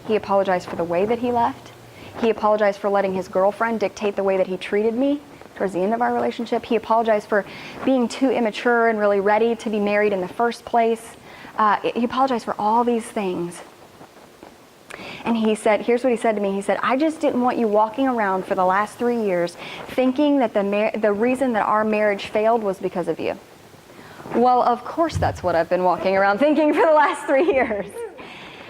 He apologized for the way that he left. He apologized for letting his girlfriend dictate the way that he treated me towards the end of our relationship. He apologized for being too immature and really ready to be married in the first place. He apologized for all these things. And he said, here's what he said to me. He said, I just didn't want you walking around for the last 3 years thinking that the reason that our marriage failed was because of you. Well, of course that's what I've been walking around thinking for the last 3 years.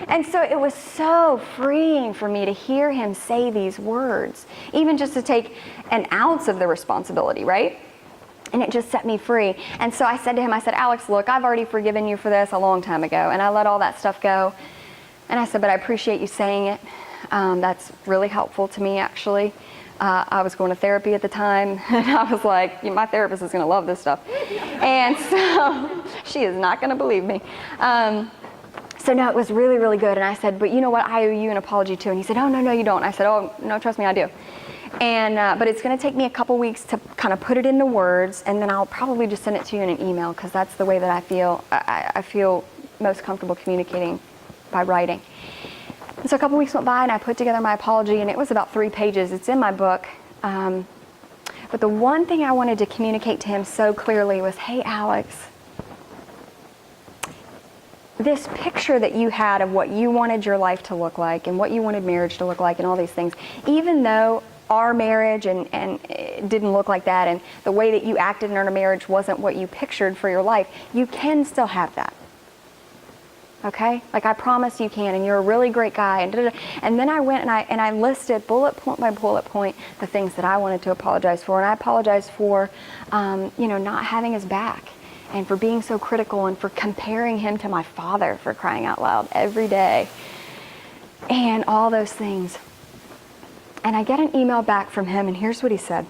And so it was so freeing for me to hear him say these words, even just to take an ounce of the responsibility, right? And it just set me free. And so I said to him, I said, Alex, look, I've already forgiven you for this a long time ago, and I let all that stuff go. And I said, but I appreciate you saying it. That's really helpful to me, actually. I was going to therapy at the time, and I was like, my therapist is going to love this stuff. And so she is not going to believe me. So no, it was really, really good. And I said, but you know what? I owe you an apology too. And he said, oh, no, you don't. I said, oh, no, trust me, I do. And but it's going to take me a couple weeks to kind of put it into words, and then I'll probably just send it to you in an email, because that's the way that I feel most comfortable communicating, by writing. And so a couple weeks went by, and I put together my apology, and it was about 3 pages. It's in my book. But the one thing I wanted to communicate to him so clearly was, hey, Alex, this picture that you had of what you wanted your life to look like and what you wanted marriage to look like and all these things, even though our marriage and it didn't look like that, and the way that you acted in our marriage wasn't what you pictured for your life, you can still have that. Okay? Like, I promise you can, and you're a really great guy. And then I went and I listed bullet point by bullet point the things that I wanted to apologize for. And I apologized for, not having his back, and for being so critical, and for comparing him to my father, for crying out loud, every day, and all those things. And I get an email back from him, and here's what he said.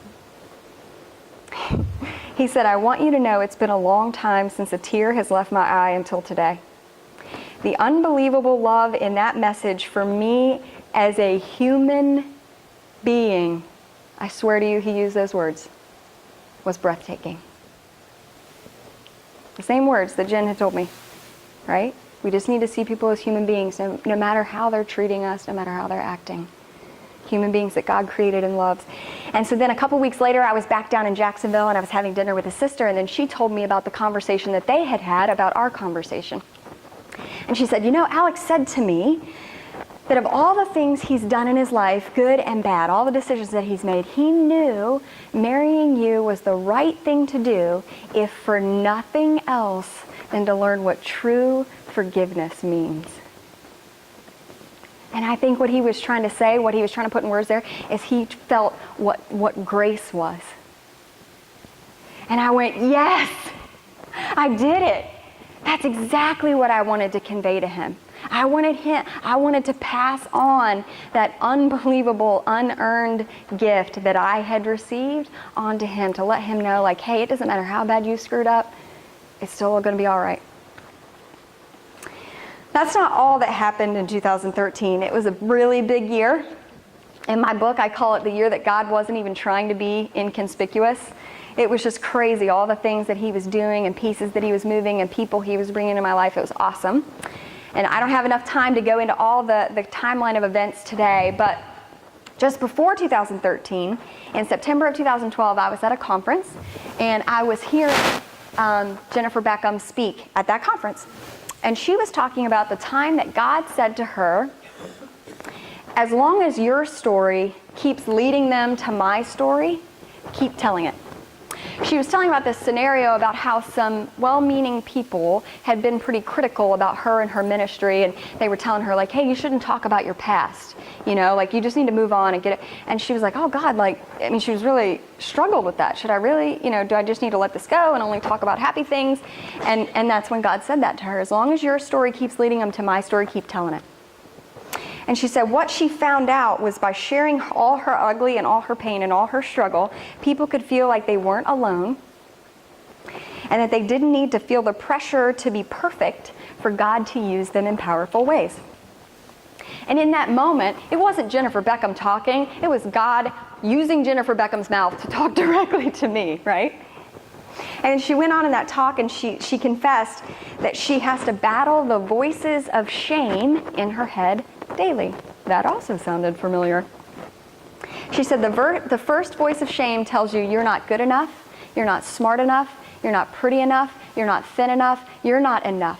He said, I want you to know it's been a long time since a tear has left my eye until today. The unbelievable love in that message for me as a human being, I swear to you, he used those words, was breathtaking. The same words that Jen had told me, right? We just need to see people as human beings, no matter how they're treating us, no matter how they're acting. Human beings that God created and loves. And so then a couple weeks later, I was back down in Jacksonville, and I was having dinner with a sister, and then she told me about the conversation that they had had about our conversation. And she said, Alex said to me that of all the things he's done in his life, good and bad, all the decisions that he's made, he knew marrying you was the right thing to do, if for nothing else than to learn what true forgiveness means. And I think what he was trying to say, what he was trying to put in words there, is he felt what grace was. And I went, yes, I did it. That's exactly what I wanted to convey to him. I wanted to pass on that unbelievable, unearned gift that I had received onto him, to let him know, like, hey, it doesn't matter how bad you screwed up, it's still going to be all right. That's not all that happened in 2013. It was a really big year. In my book, I call it the year that God wasn't even trying to be inconspicuous. It was just crazy, all the things that he was doing, and pieces that he was moving, and people he was bringing into my life. It was awesome. And I don't have enough time to go into all the timeline of events today, but just before 2013, in September of 2012, I was at a conference, and I was hearing Jennifer Beckham speak at that conference. And she was talking about the time that God said to her, as long as your story keeps leading them to my story, keep telling it. She was telling about this scenario about how some well-meaning people had been pretty critical about her and her ministry, and they were telling her, like, hey, you shouldn't talk about your past, like, you just need to move on and get it. And she was like, oh God, she was really struggled with that. Should I really, do I just need to let this go and only talk about happy things? And that's when God said that to her. As long as your story keeps leading them to my story, keep telling it. And she said what she found out was by sharing all her ugly and all her pain and all her struggle, people could feel like they weren't alone and that they didn't need to feel the pressure to be perfect for God to use them in powerful ways. And in that moment, it wasn't Jennifer Beckham talking, it was God using Jennifer Beckham's mouth to talk directly to me, right? And she went on in that talk and she confessed that she has to battle the voices of shame in her head daily. That also sounded familiar. She said the first voice of shame tells you you're not good enough, you're not smart enough, you're not pretty enough, you're not thin enough, you're not enough.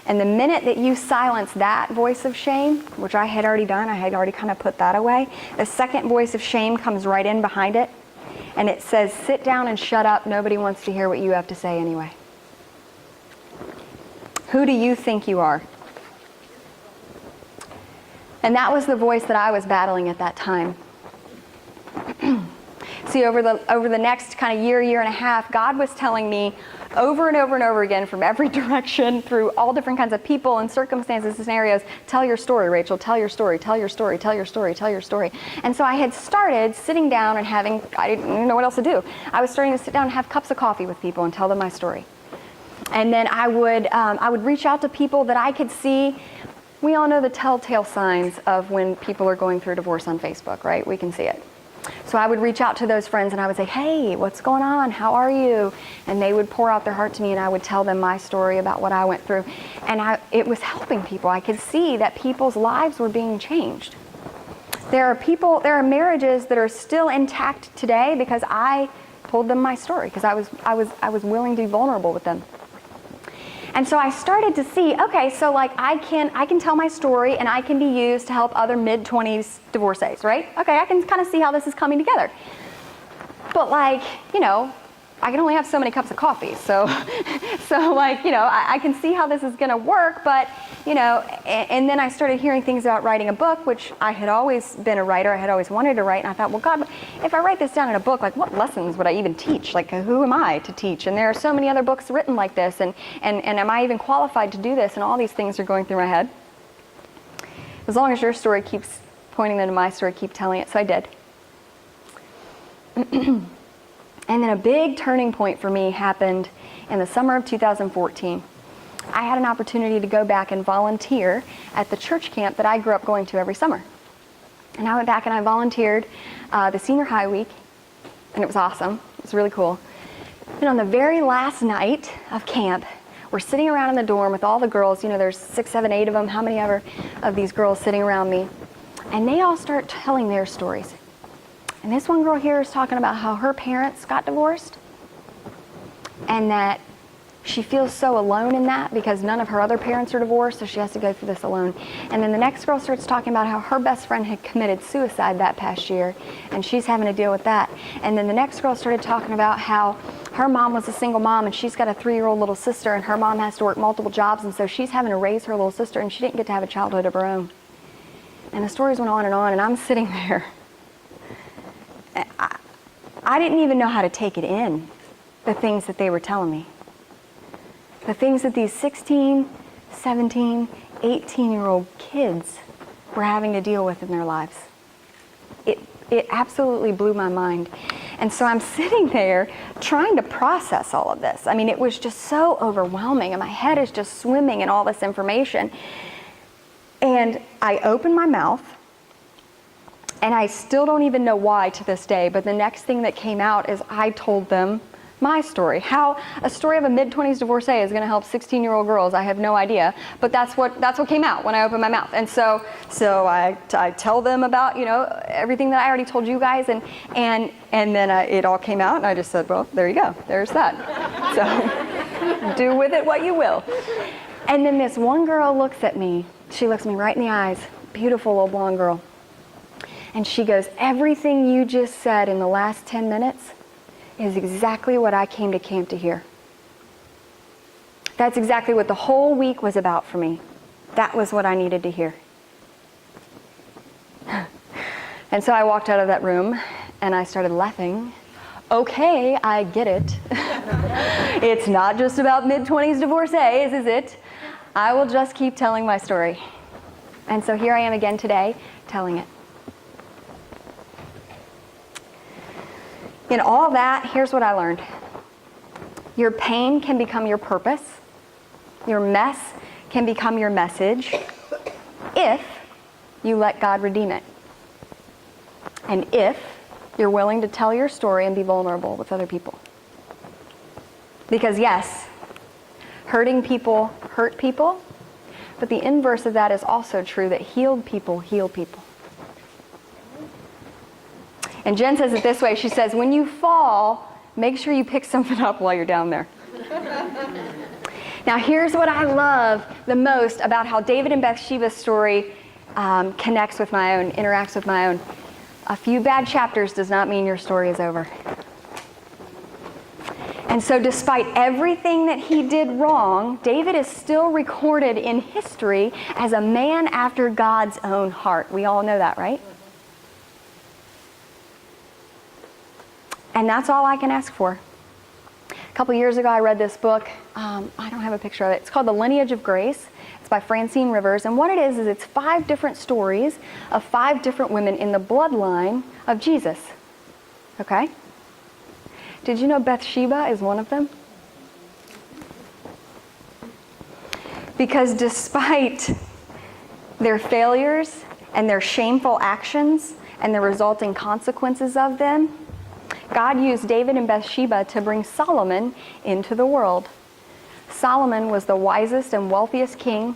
And the minute that you silence that voice of shame, which I had already done, I had already kind of put that away, the second voice of shame comes right in behind it, and it says, sit down and shut up, nobody wants to hear what you have to say anyway. Who do you think you are? And that was the voice that I was battling at that time. See, over the next kind of year and a half, God was telling me over and over and over again from every direction, through all different kinds of people and circumstances and scenarios, tell your story, Rachel, tell your story, tell your story, tell your story, tell your story. And so I had started sitting down and I didn't know what else to do. I was starting to sit down and have cups of coffee with people and tell them my story. And then I would reach out to people that I could see. We all know the telltale signs of when people are going through divorce on Facebook, right? We can see it. So I would reach out to those friends and I would say, hey, what's going on? How are you? And they would pour out their heart to me and I would tell them my story about what I went through. And it was helping people. I could see that people's lives were being changed. There are marriages that are still intact today because I told them my story, because I was willing to be vulnerable with them. And so I started to see, okay, so like I can tell my story and I can be used to help other mid-20s divorcees, right? Okay, I can kind of see how this is coming together. But like, I can only have so many cups of coffee. So like, I can see how this is going to work, but, and then I started hearing things about writing a book, which I had always been a writer. I had always wanted to write. And I thought, well, God, if I write this down in a book, like what lessons would I even teach? Like, who am I to teach? And there are so many other books written like this. And am I even qualified to do this? And all these things are going through my head. As long as your story keeps pointing them to my story, keep telling it. So I did. And then a big turning point for me happened in the summer of 2014. I had an opportunity to go back and volunteer at the church camp that I grew up going to every summer. And I went back and I volunteered the senior high week, and it was awesome. It was really cool. And on the very last night of camp, we're sitting around in the dorm with all the girls. There's 6, 7, 8 of them, how many ever of these girls sitting around me. And they all start telling their stories. And this one girl here is talking about how her parents got divorced and that she feels so alone in that because none of her other parents are divorced, so she has to go through this alone. And then the next girl starts talking about how her best friend had committed suicide that past year and she's having to deal with that. And then the next girl started talking about how her mom was a single mom and she's got a 3-year-old little sister and her mom has to work multiple jobs, and so she's having to raise her little sister and she didn't get to have a childhood of her own. And the stories went on and I'm sitting there. I didn't even know how to take it in, the things that they were telling me. The things that these 16, 17, 18-year-old kids were having to deal with in their lives. It absolutely blew my mind. And so I'm sitting there trying to process all of this. I mean, it was just so overwhelming, and my head is just swimming in all this information. And I opened my mouth, and I still don't even know why to this day, but the next thing that came out is I told them my story. How a story of a mid-20s divorcee is going to help 16-year-old girls, I have no idea, but that's what came out when I opened my mouth. And so I tell them about, everything that I already told you guys, and then it all came out, and I just said, well, there you go, there's that. So do with it what you will. And then this one girl looks at me, she looks me right in the eyes, beautiful little blonde girl. And she goes, everything you just said in the last 10 minutes is exactly what I came to camp to hear. That's exactly what the whole week was about for me. That was what I needed to hear. And so I walked out of that room and I started laughing. Okay, I get it. It's not just about mid-20s divorcees, is it? I will just keep telling my story. And so here I am again today, telling it. In all that, here's what I learned. Your pain can become your purpose. Your mess can become your message if you let God redeem it. And if you're willing to tell your story and be vulnerable with other people. Because yes, hurting people hurt people, but the inverse of that is also true, that healed people heal people. And Jen says it this way. She says, when you fall, make sure you pick something up while you're down there. Now, here's what I love the most about how David and Bathsheba's story connects with my own, interacts with my own. A few bad chapters does not mean your story is over. And so despite everything that he did wrong, David is still recorded in history as a man after God's own heart. We all know that, right? And that's all I can ask for. A couple years ago, I read this book. I don't have a picture of it. It's called The Lineage of Grace. It's by Francine Rivers. And what it is it's 5 different stories of 5 different women in the bloodline of Jesus. Okay? Did you know Bathsheba is one of them? Because despite their failures and their shameful actions and the resulting consequences of them, God used David and Bathsheba to bring Solomon into the world. Solomon was the wisest and wealthiest king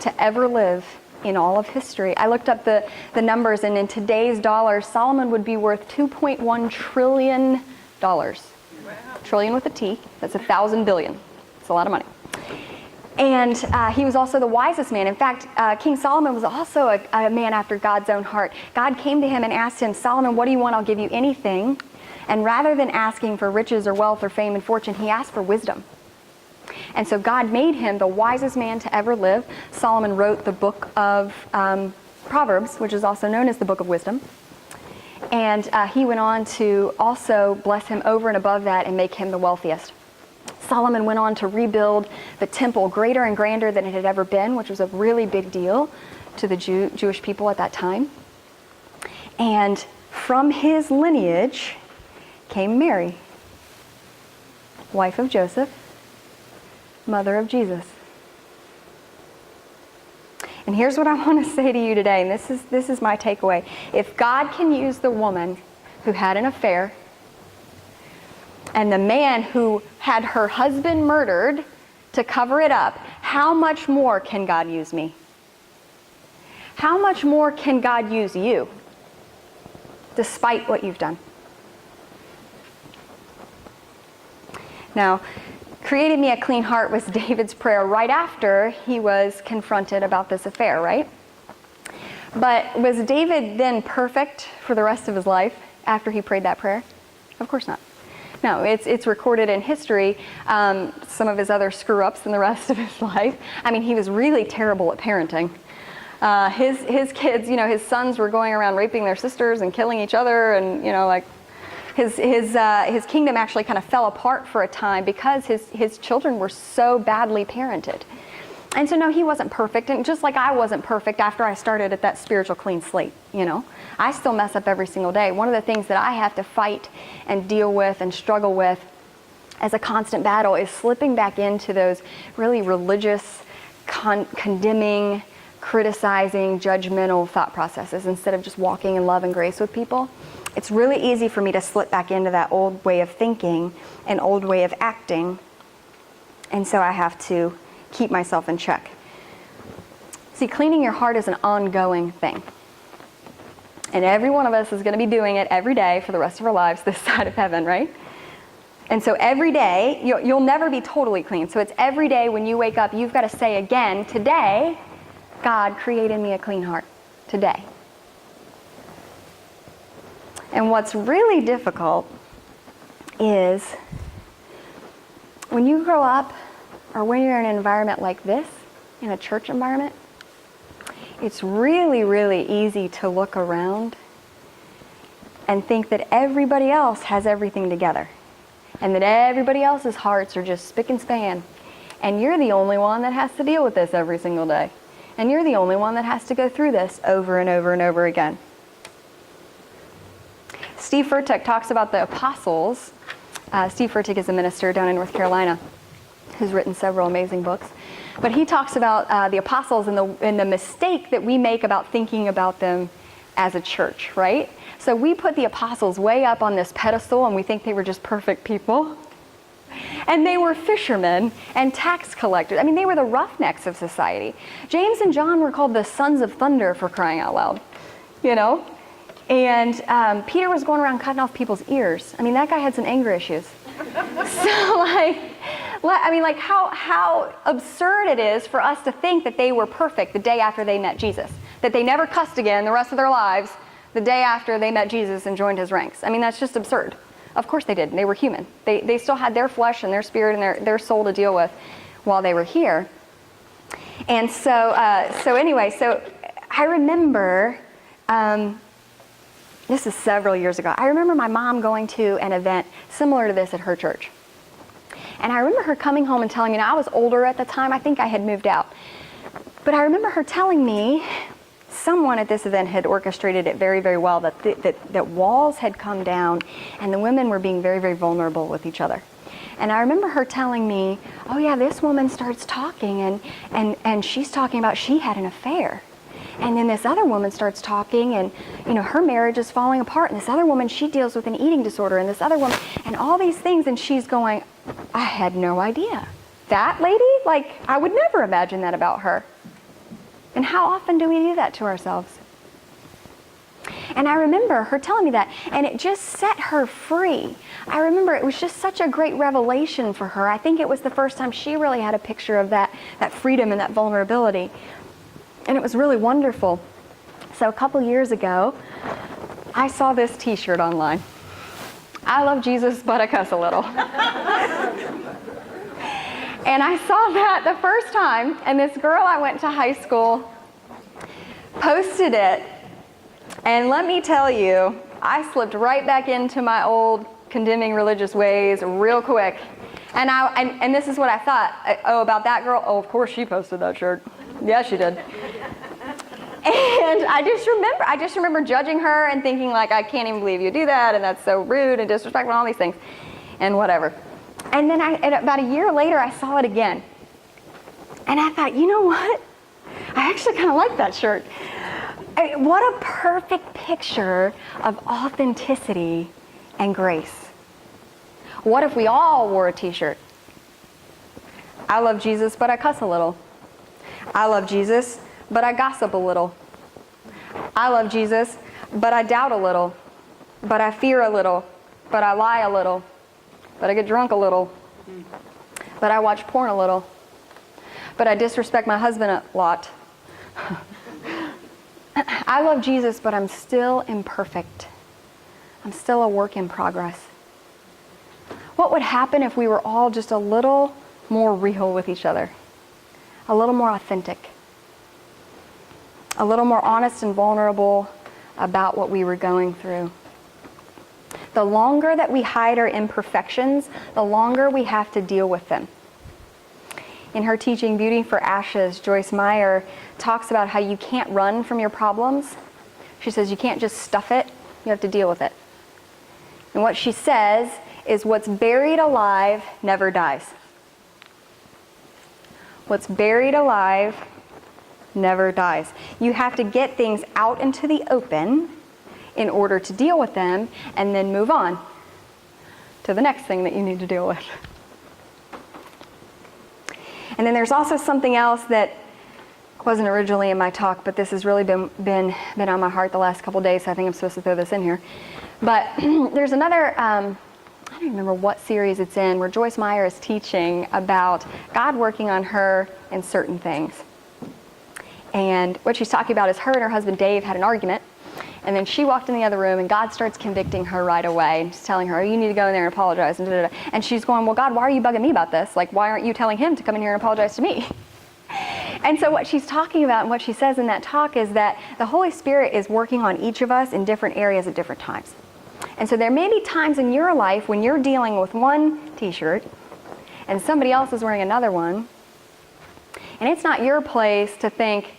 to ever live in all of history. I looked up the numbers, and in today's dollars, Solomon would be worth $2.1 trillion. Wow. Trillion with a T. That's 1,000 billion. It's a lot of money. And he was also the wisest man. In fact, King Solomon was also a man after God's own heart. God came to him and asked him, Solomon, what do you want? I'll give you anything. And rather than asking for riches or wealth or fame and fortune, he asked for wisdom. And so God made him the wisest man to ever live. Solomon wrote the book of Proverbs, which is also known as the book of wisdom. And he went on to also bless him over and above that and make him the wealthiest. Solomon went on to rebuild the temple greater and grander than it had ever been, which was a really big deal to the Jewish people at that time. And from his lineage came Mary, wife of Joseph, mother of Jesus. And here's what I want to say to you today, and this is my takeaway. If God can use the woman who had an affair and the man who had her husband murdered to cover it up, how much more can God use me? How much more can God use you, despite what you've done? Now, created me a clean heart was David's prayer right after he was confronted about this affair, right? But was David then perfect for the rest of his life after he prayed that prayer? Of course not. No, it's recorded in history, some of his other screw-ups in the rest of his life. I mean, he was really terrible at parenting. His kids, his sons were going around raping their sisters and killing each other, and, his kingdom actually kind of fell apart for a time because his children were so badly parented. And so no, he wasn't perfect, and just like I wasn't perfect after I started at that spiritual clean slate, I still mess up every single day. One of the things that I have to fight and deal with and struggle with as a constant battle is slipping back into those really religious, condemning, criticizing, judgmental thought processes instead of just walking in love and grace with people. It's really easy for me to slip back into that old way of thinking, an old way of acting, and so I have to keep myself in check. See, cleaning your heart is an ongoing thing. And every one of us is going to be doing it every day for the rest of our lives this side of heaven, right? And so every day, you'll never be totally clean. So it's every day when you wake up, you've got to say again, today, God created me a clean heart. Today. And what's really difficult is when you grow up or when you're in an environment like this, in a church environment, it's really, really easy to look around and think that everybody else has everything together and that everybody else's hearts are just spick and span And you're the only one that has to deal with this every single day. And you're the only one that has to go through this over and over and over again. Steve Furtick talks about the apostles. Steve Furtick is a minister down in North Carolina who's written several amazing books. But he talks about the apostles and the mistake that we make about thinking about them as a church, right? So we put the apostles way up on this pedestal and we think they were just perfect people. And they were fishermen and tax collectors. I mean, they were the roughnecks of society. James and John were called the sons of thunder, for crying out loud, you know? And Peter was going around cutting off people's ears. I mean, that guy had some anger issues. So how absurd it is for us to think that they were perfect the day after they met Jesus, that they never cussed again the rest of their lives the day after they met Jesus and joined his ranks. I mean, that's just absurd. Of course they did. They were human. They still had their flesh and their spirit and their soul to deal with while they were here. And so I remember, this is several years ago, I remember my mom going to an event similar to this at her church. And I remember her coming home and telling me, now I was older at the time, I think I had moved out. But I remember her telling me, someone at this event had orchestrated it very, very well, that walls had come down and the women were being very, very vulnerable with each other. And I remember her telling me, oh yeah, this woman starts talking and she's talking about she had an affair. And then this other woman starts talking and, you know, her marriage is falling apart. And this other woman, she deals with an eating disorder. And this other woman, and all these things. And she's going, I had no idea. That lady? Like, I would never imagine that about her. And how often do we do that to ourselves? And I remember her telling me that, and it just set her free. I remember it was just such a great revelation for her. I think it was the first time she really had a picture of that freedom and that vulnerability. And it was really wonderful. So a couple years ago, I saw this t-shirt online. I love Jesus, but I cuss a little. And I saw that the first time, and this girl I went to high school posted it. And let me tell you, I slipped right back into my old condemning religious ways real quick. And this is what I thought. Oh, about that girl? Oh, of course she posted that shirt. Yeah, she did. And I just remember judging her and thinking, like, I can't even believe you do that, and that's so rude and disrespectful and all these things, and whatever. And then about a year later, I saw it again. And I thought, you know what? I actually kind of like that shirt. What a perfect picture of authenticity and grace. What if we all wore a t-shirt? I love Jesus, but I cuss a little. I love Jesus, but I gossip a little. I love Jesus, but I doubt a little. But I fear a little. But I lie a little. But I get drunk a little. But I watch porn a little. But I disrespect my husband a lot. I love Jesus, but I'm still imperfect. I'm still a work in progress. What would happen if we were all just a little more real with each other? A little more authentic. A little more honest and vulnerable about what we were going through. The longer that we hide our imperfections, the longer we have to deal with them. In her teaching, Beauty for Ashes, Joyce Meyer talks about how you can't run from your problems. She says you can't just stuff it, you have to deal with it. And what she says is what's buried alive never dies. What's buried alive never dies. You have to get things out into the open in order to deal with them and then move on to the next thing that you need to deal with. And then there's also something else that wasn't originally in my talk, but this has really been on my heart the last couple days, so I think I'm supposed to throw this in here. But there's another, I don't remember what series it's in, where Joyce Meyer is teaching about God working on her in certain things. And what she's talking about is her and her husband Dave had an argument, and then she walked in the other room, and God starts convicting her right away, and just telling her, oh, you need to go in there and apologize, and da-da-da. And she's going, well, God, why are you bugging me about this? Like, why aren't you telling him to come in here and apologize to me? And so what she's talking about and what she says in that talk is that the Holy Spirit is working on each of us in different areas at different times. And so there may be times in your life when you're dealing with one t-shirt and somebody else is wearing another one, And it's not your place to think,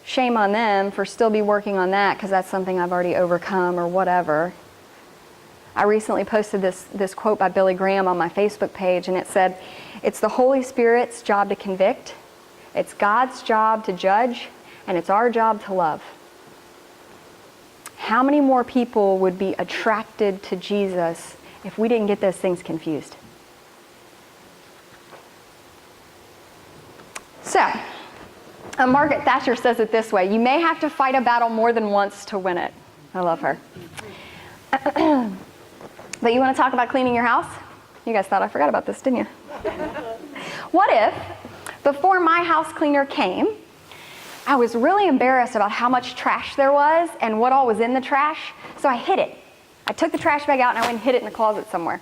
shame on them for still be working on that because that's something I've already overcome or whatever. I recently posted this quote by Billy Graham on my Facebook page, and it said, "It's the Holy Spirit's job to convict, it's God's job to judge, and it's our job to love." How many more people would be attracted to Jesus if we didn't get those things confused? So, Margaret Thatcher says it this way: you may have to fight a battle more than once to win it. I love her. But you want to talk about cleaning your house? You guys thought I forgot about this, didn't you? What if, before my house cleaner came, I was really embarrassed about how much trash there was and what all was in the trash, so I hid it. I took the trash bag out and I went and hid it in the closet somewhere.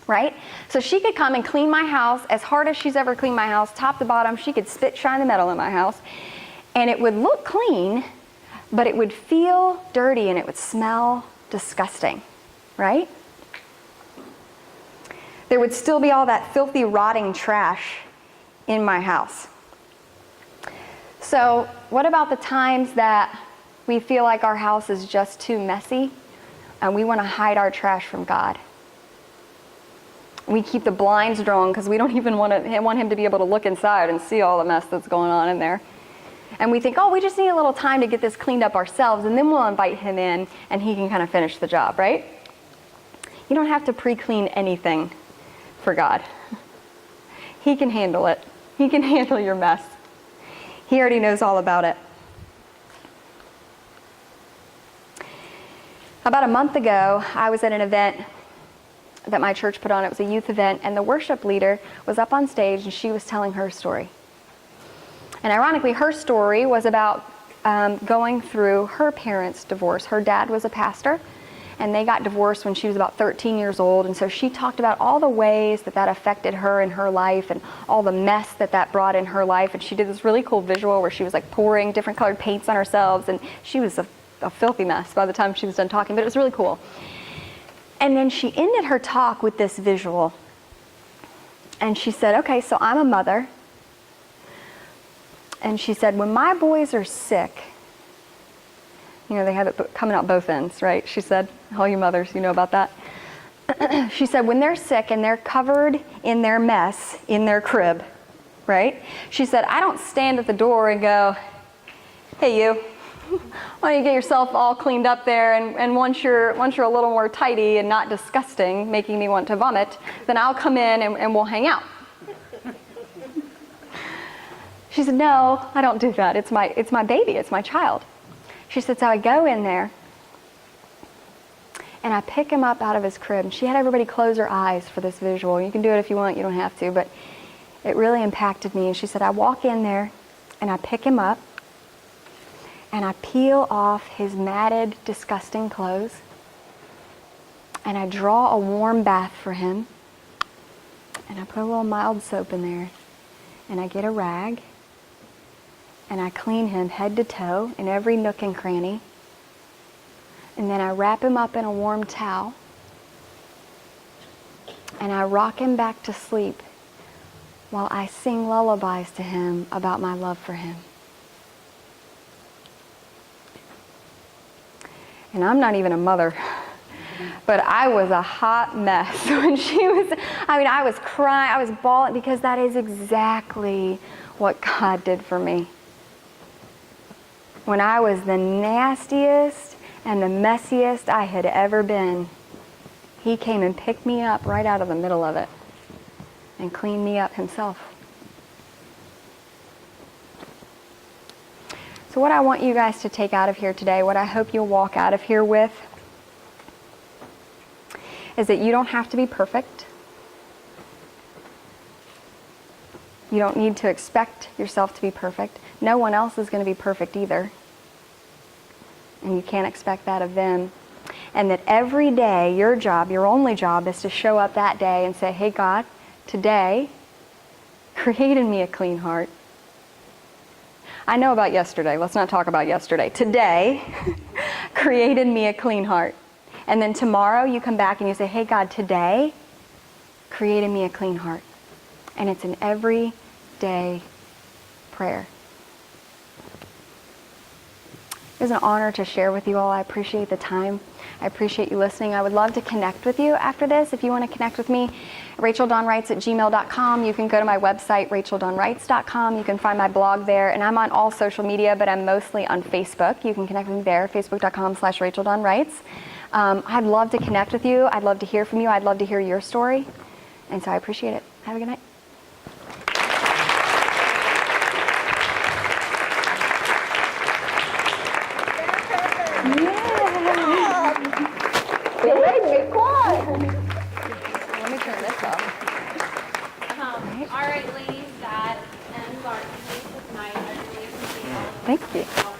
Right? So she could come and clean my house as hard as she's ever cleaned my house, top to bottom. She could spit, shine the metal in my house. And it would look clean, but it would feel dirty and it would smell disgusting. Right? There would still be all that filthy, rotting trash in my house. So what about the times that we feel like our house is just too messy and we want to hide our trash from God? We keep the blinds drawn because we don't even want him to be able to look inside and see all the mess that's going on in there. And we think, oh, we just need a little time to get this cleaned up ourselves, and then we'll invite him in and he can kind of finish the job, right? You don't have to pre-clean anything for God. He can handle it. He can handle your mess. He already knows all about it. About a month ago, I was at an event that my church put on. It was a youth event, and the worship leader was up on stage and she was telling her story. And ironically, her story was about going through her parents' divorce. Her dad was a pastor, and they got divorced when she was about 13 years old, and so she talked about all the ways that affected her in her life and all the mess that brought in her life. And she did this really cool visual where she was like pouring different colored paints on herself, and she was a filthy mess by the time she was done talking, but it was really cool. And then she ended her talk with this visual. And she said, okay, so I'm a mother. And she said, when my boys are sick, you know, they have it coming out both ends, right? She said, all you mothers, you know about that. She said, when they're sick and they're covered in their mess in their crib, right? She said, I don't stand at the door and go, hey, you. Why don't you get yourself all cleaned up there, and once you're a little more tidy and not disgusting, making me want to vomit, then I'll come in and we'll hang out. She said, no, I don't do that. It's my baby, it's my child. She said, so I go in there and I pick him up out of his crib. And she had everybody close their eyes for this visual. You can do it if you want, you don't have to, but it really impacted me. And she said, I walk in there and I pick him up and I peel off his matted, disgusting clothes, and I draw a warm bath for him, and I put a little mild soap in there, and I get a rag, and I clean him head to toe in every nook and cranny, and then I wrap him up in a warm towel, and I rock him back to sleep while I sing lullabies to him about my love for him. And I'm not even a mother, but I was a hot mess when I was crying, I was bawling, because that is exactly what God did for me. When I was the nastiest and the messiest I had ever been, He came and picked me up right out of the middle of it and cleaned me up Himself. So what I want you guys to take out of here today, what I hope you'll walk out of here with, is that you don't have to be perfect. You don't need to expect yourself to be perfect. No one else is going to be perfect either. And you can't expect that of them. And that every day, your job, your only job, is to show up that day and say, hey God, today, create in me a clean heart. I know about yesterday. Let's not talk about yesterday. Today, create in me a clean heart. And then tomorrow you come back and you say, hey God, today, create in me a clean heart. And it's an everyday prayer. It was an honor to share with you all. I appreciate the time. I appreciate you listening. I would love to connect with you after this. If you want to connect with me, racheldonwrites@gmail.com. You can go to my website, racheldonwrites.com. You can find my blog there. And I'm on all social media, but I'm mostly on Facebook. You can connect with me there, facebook.com/racheldonwrites. I'd love to connect with you. I'd love to hear from you. I'd love to hear your story. And so I appreciate it. Have a good night. You made me cry. Let me turn this off. All right, ladies, that ends our evening tonight. I really appreciate all of Thank you. you.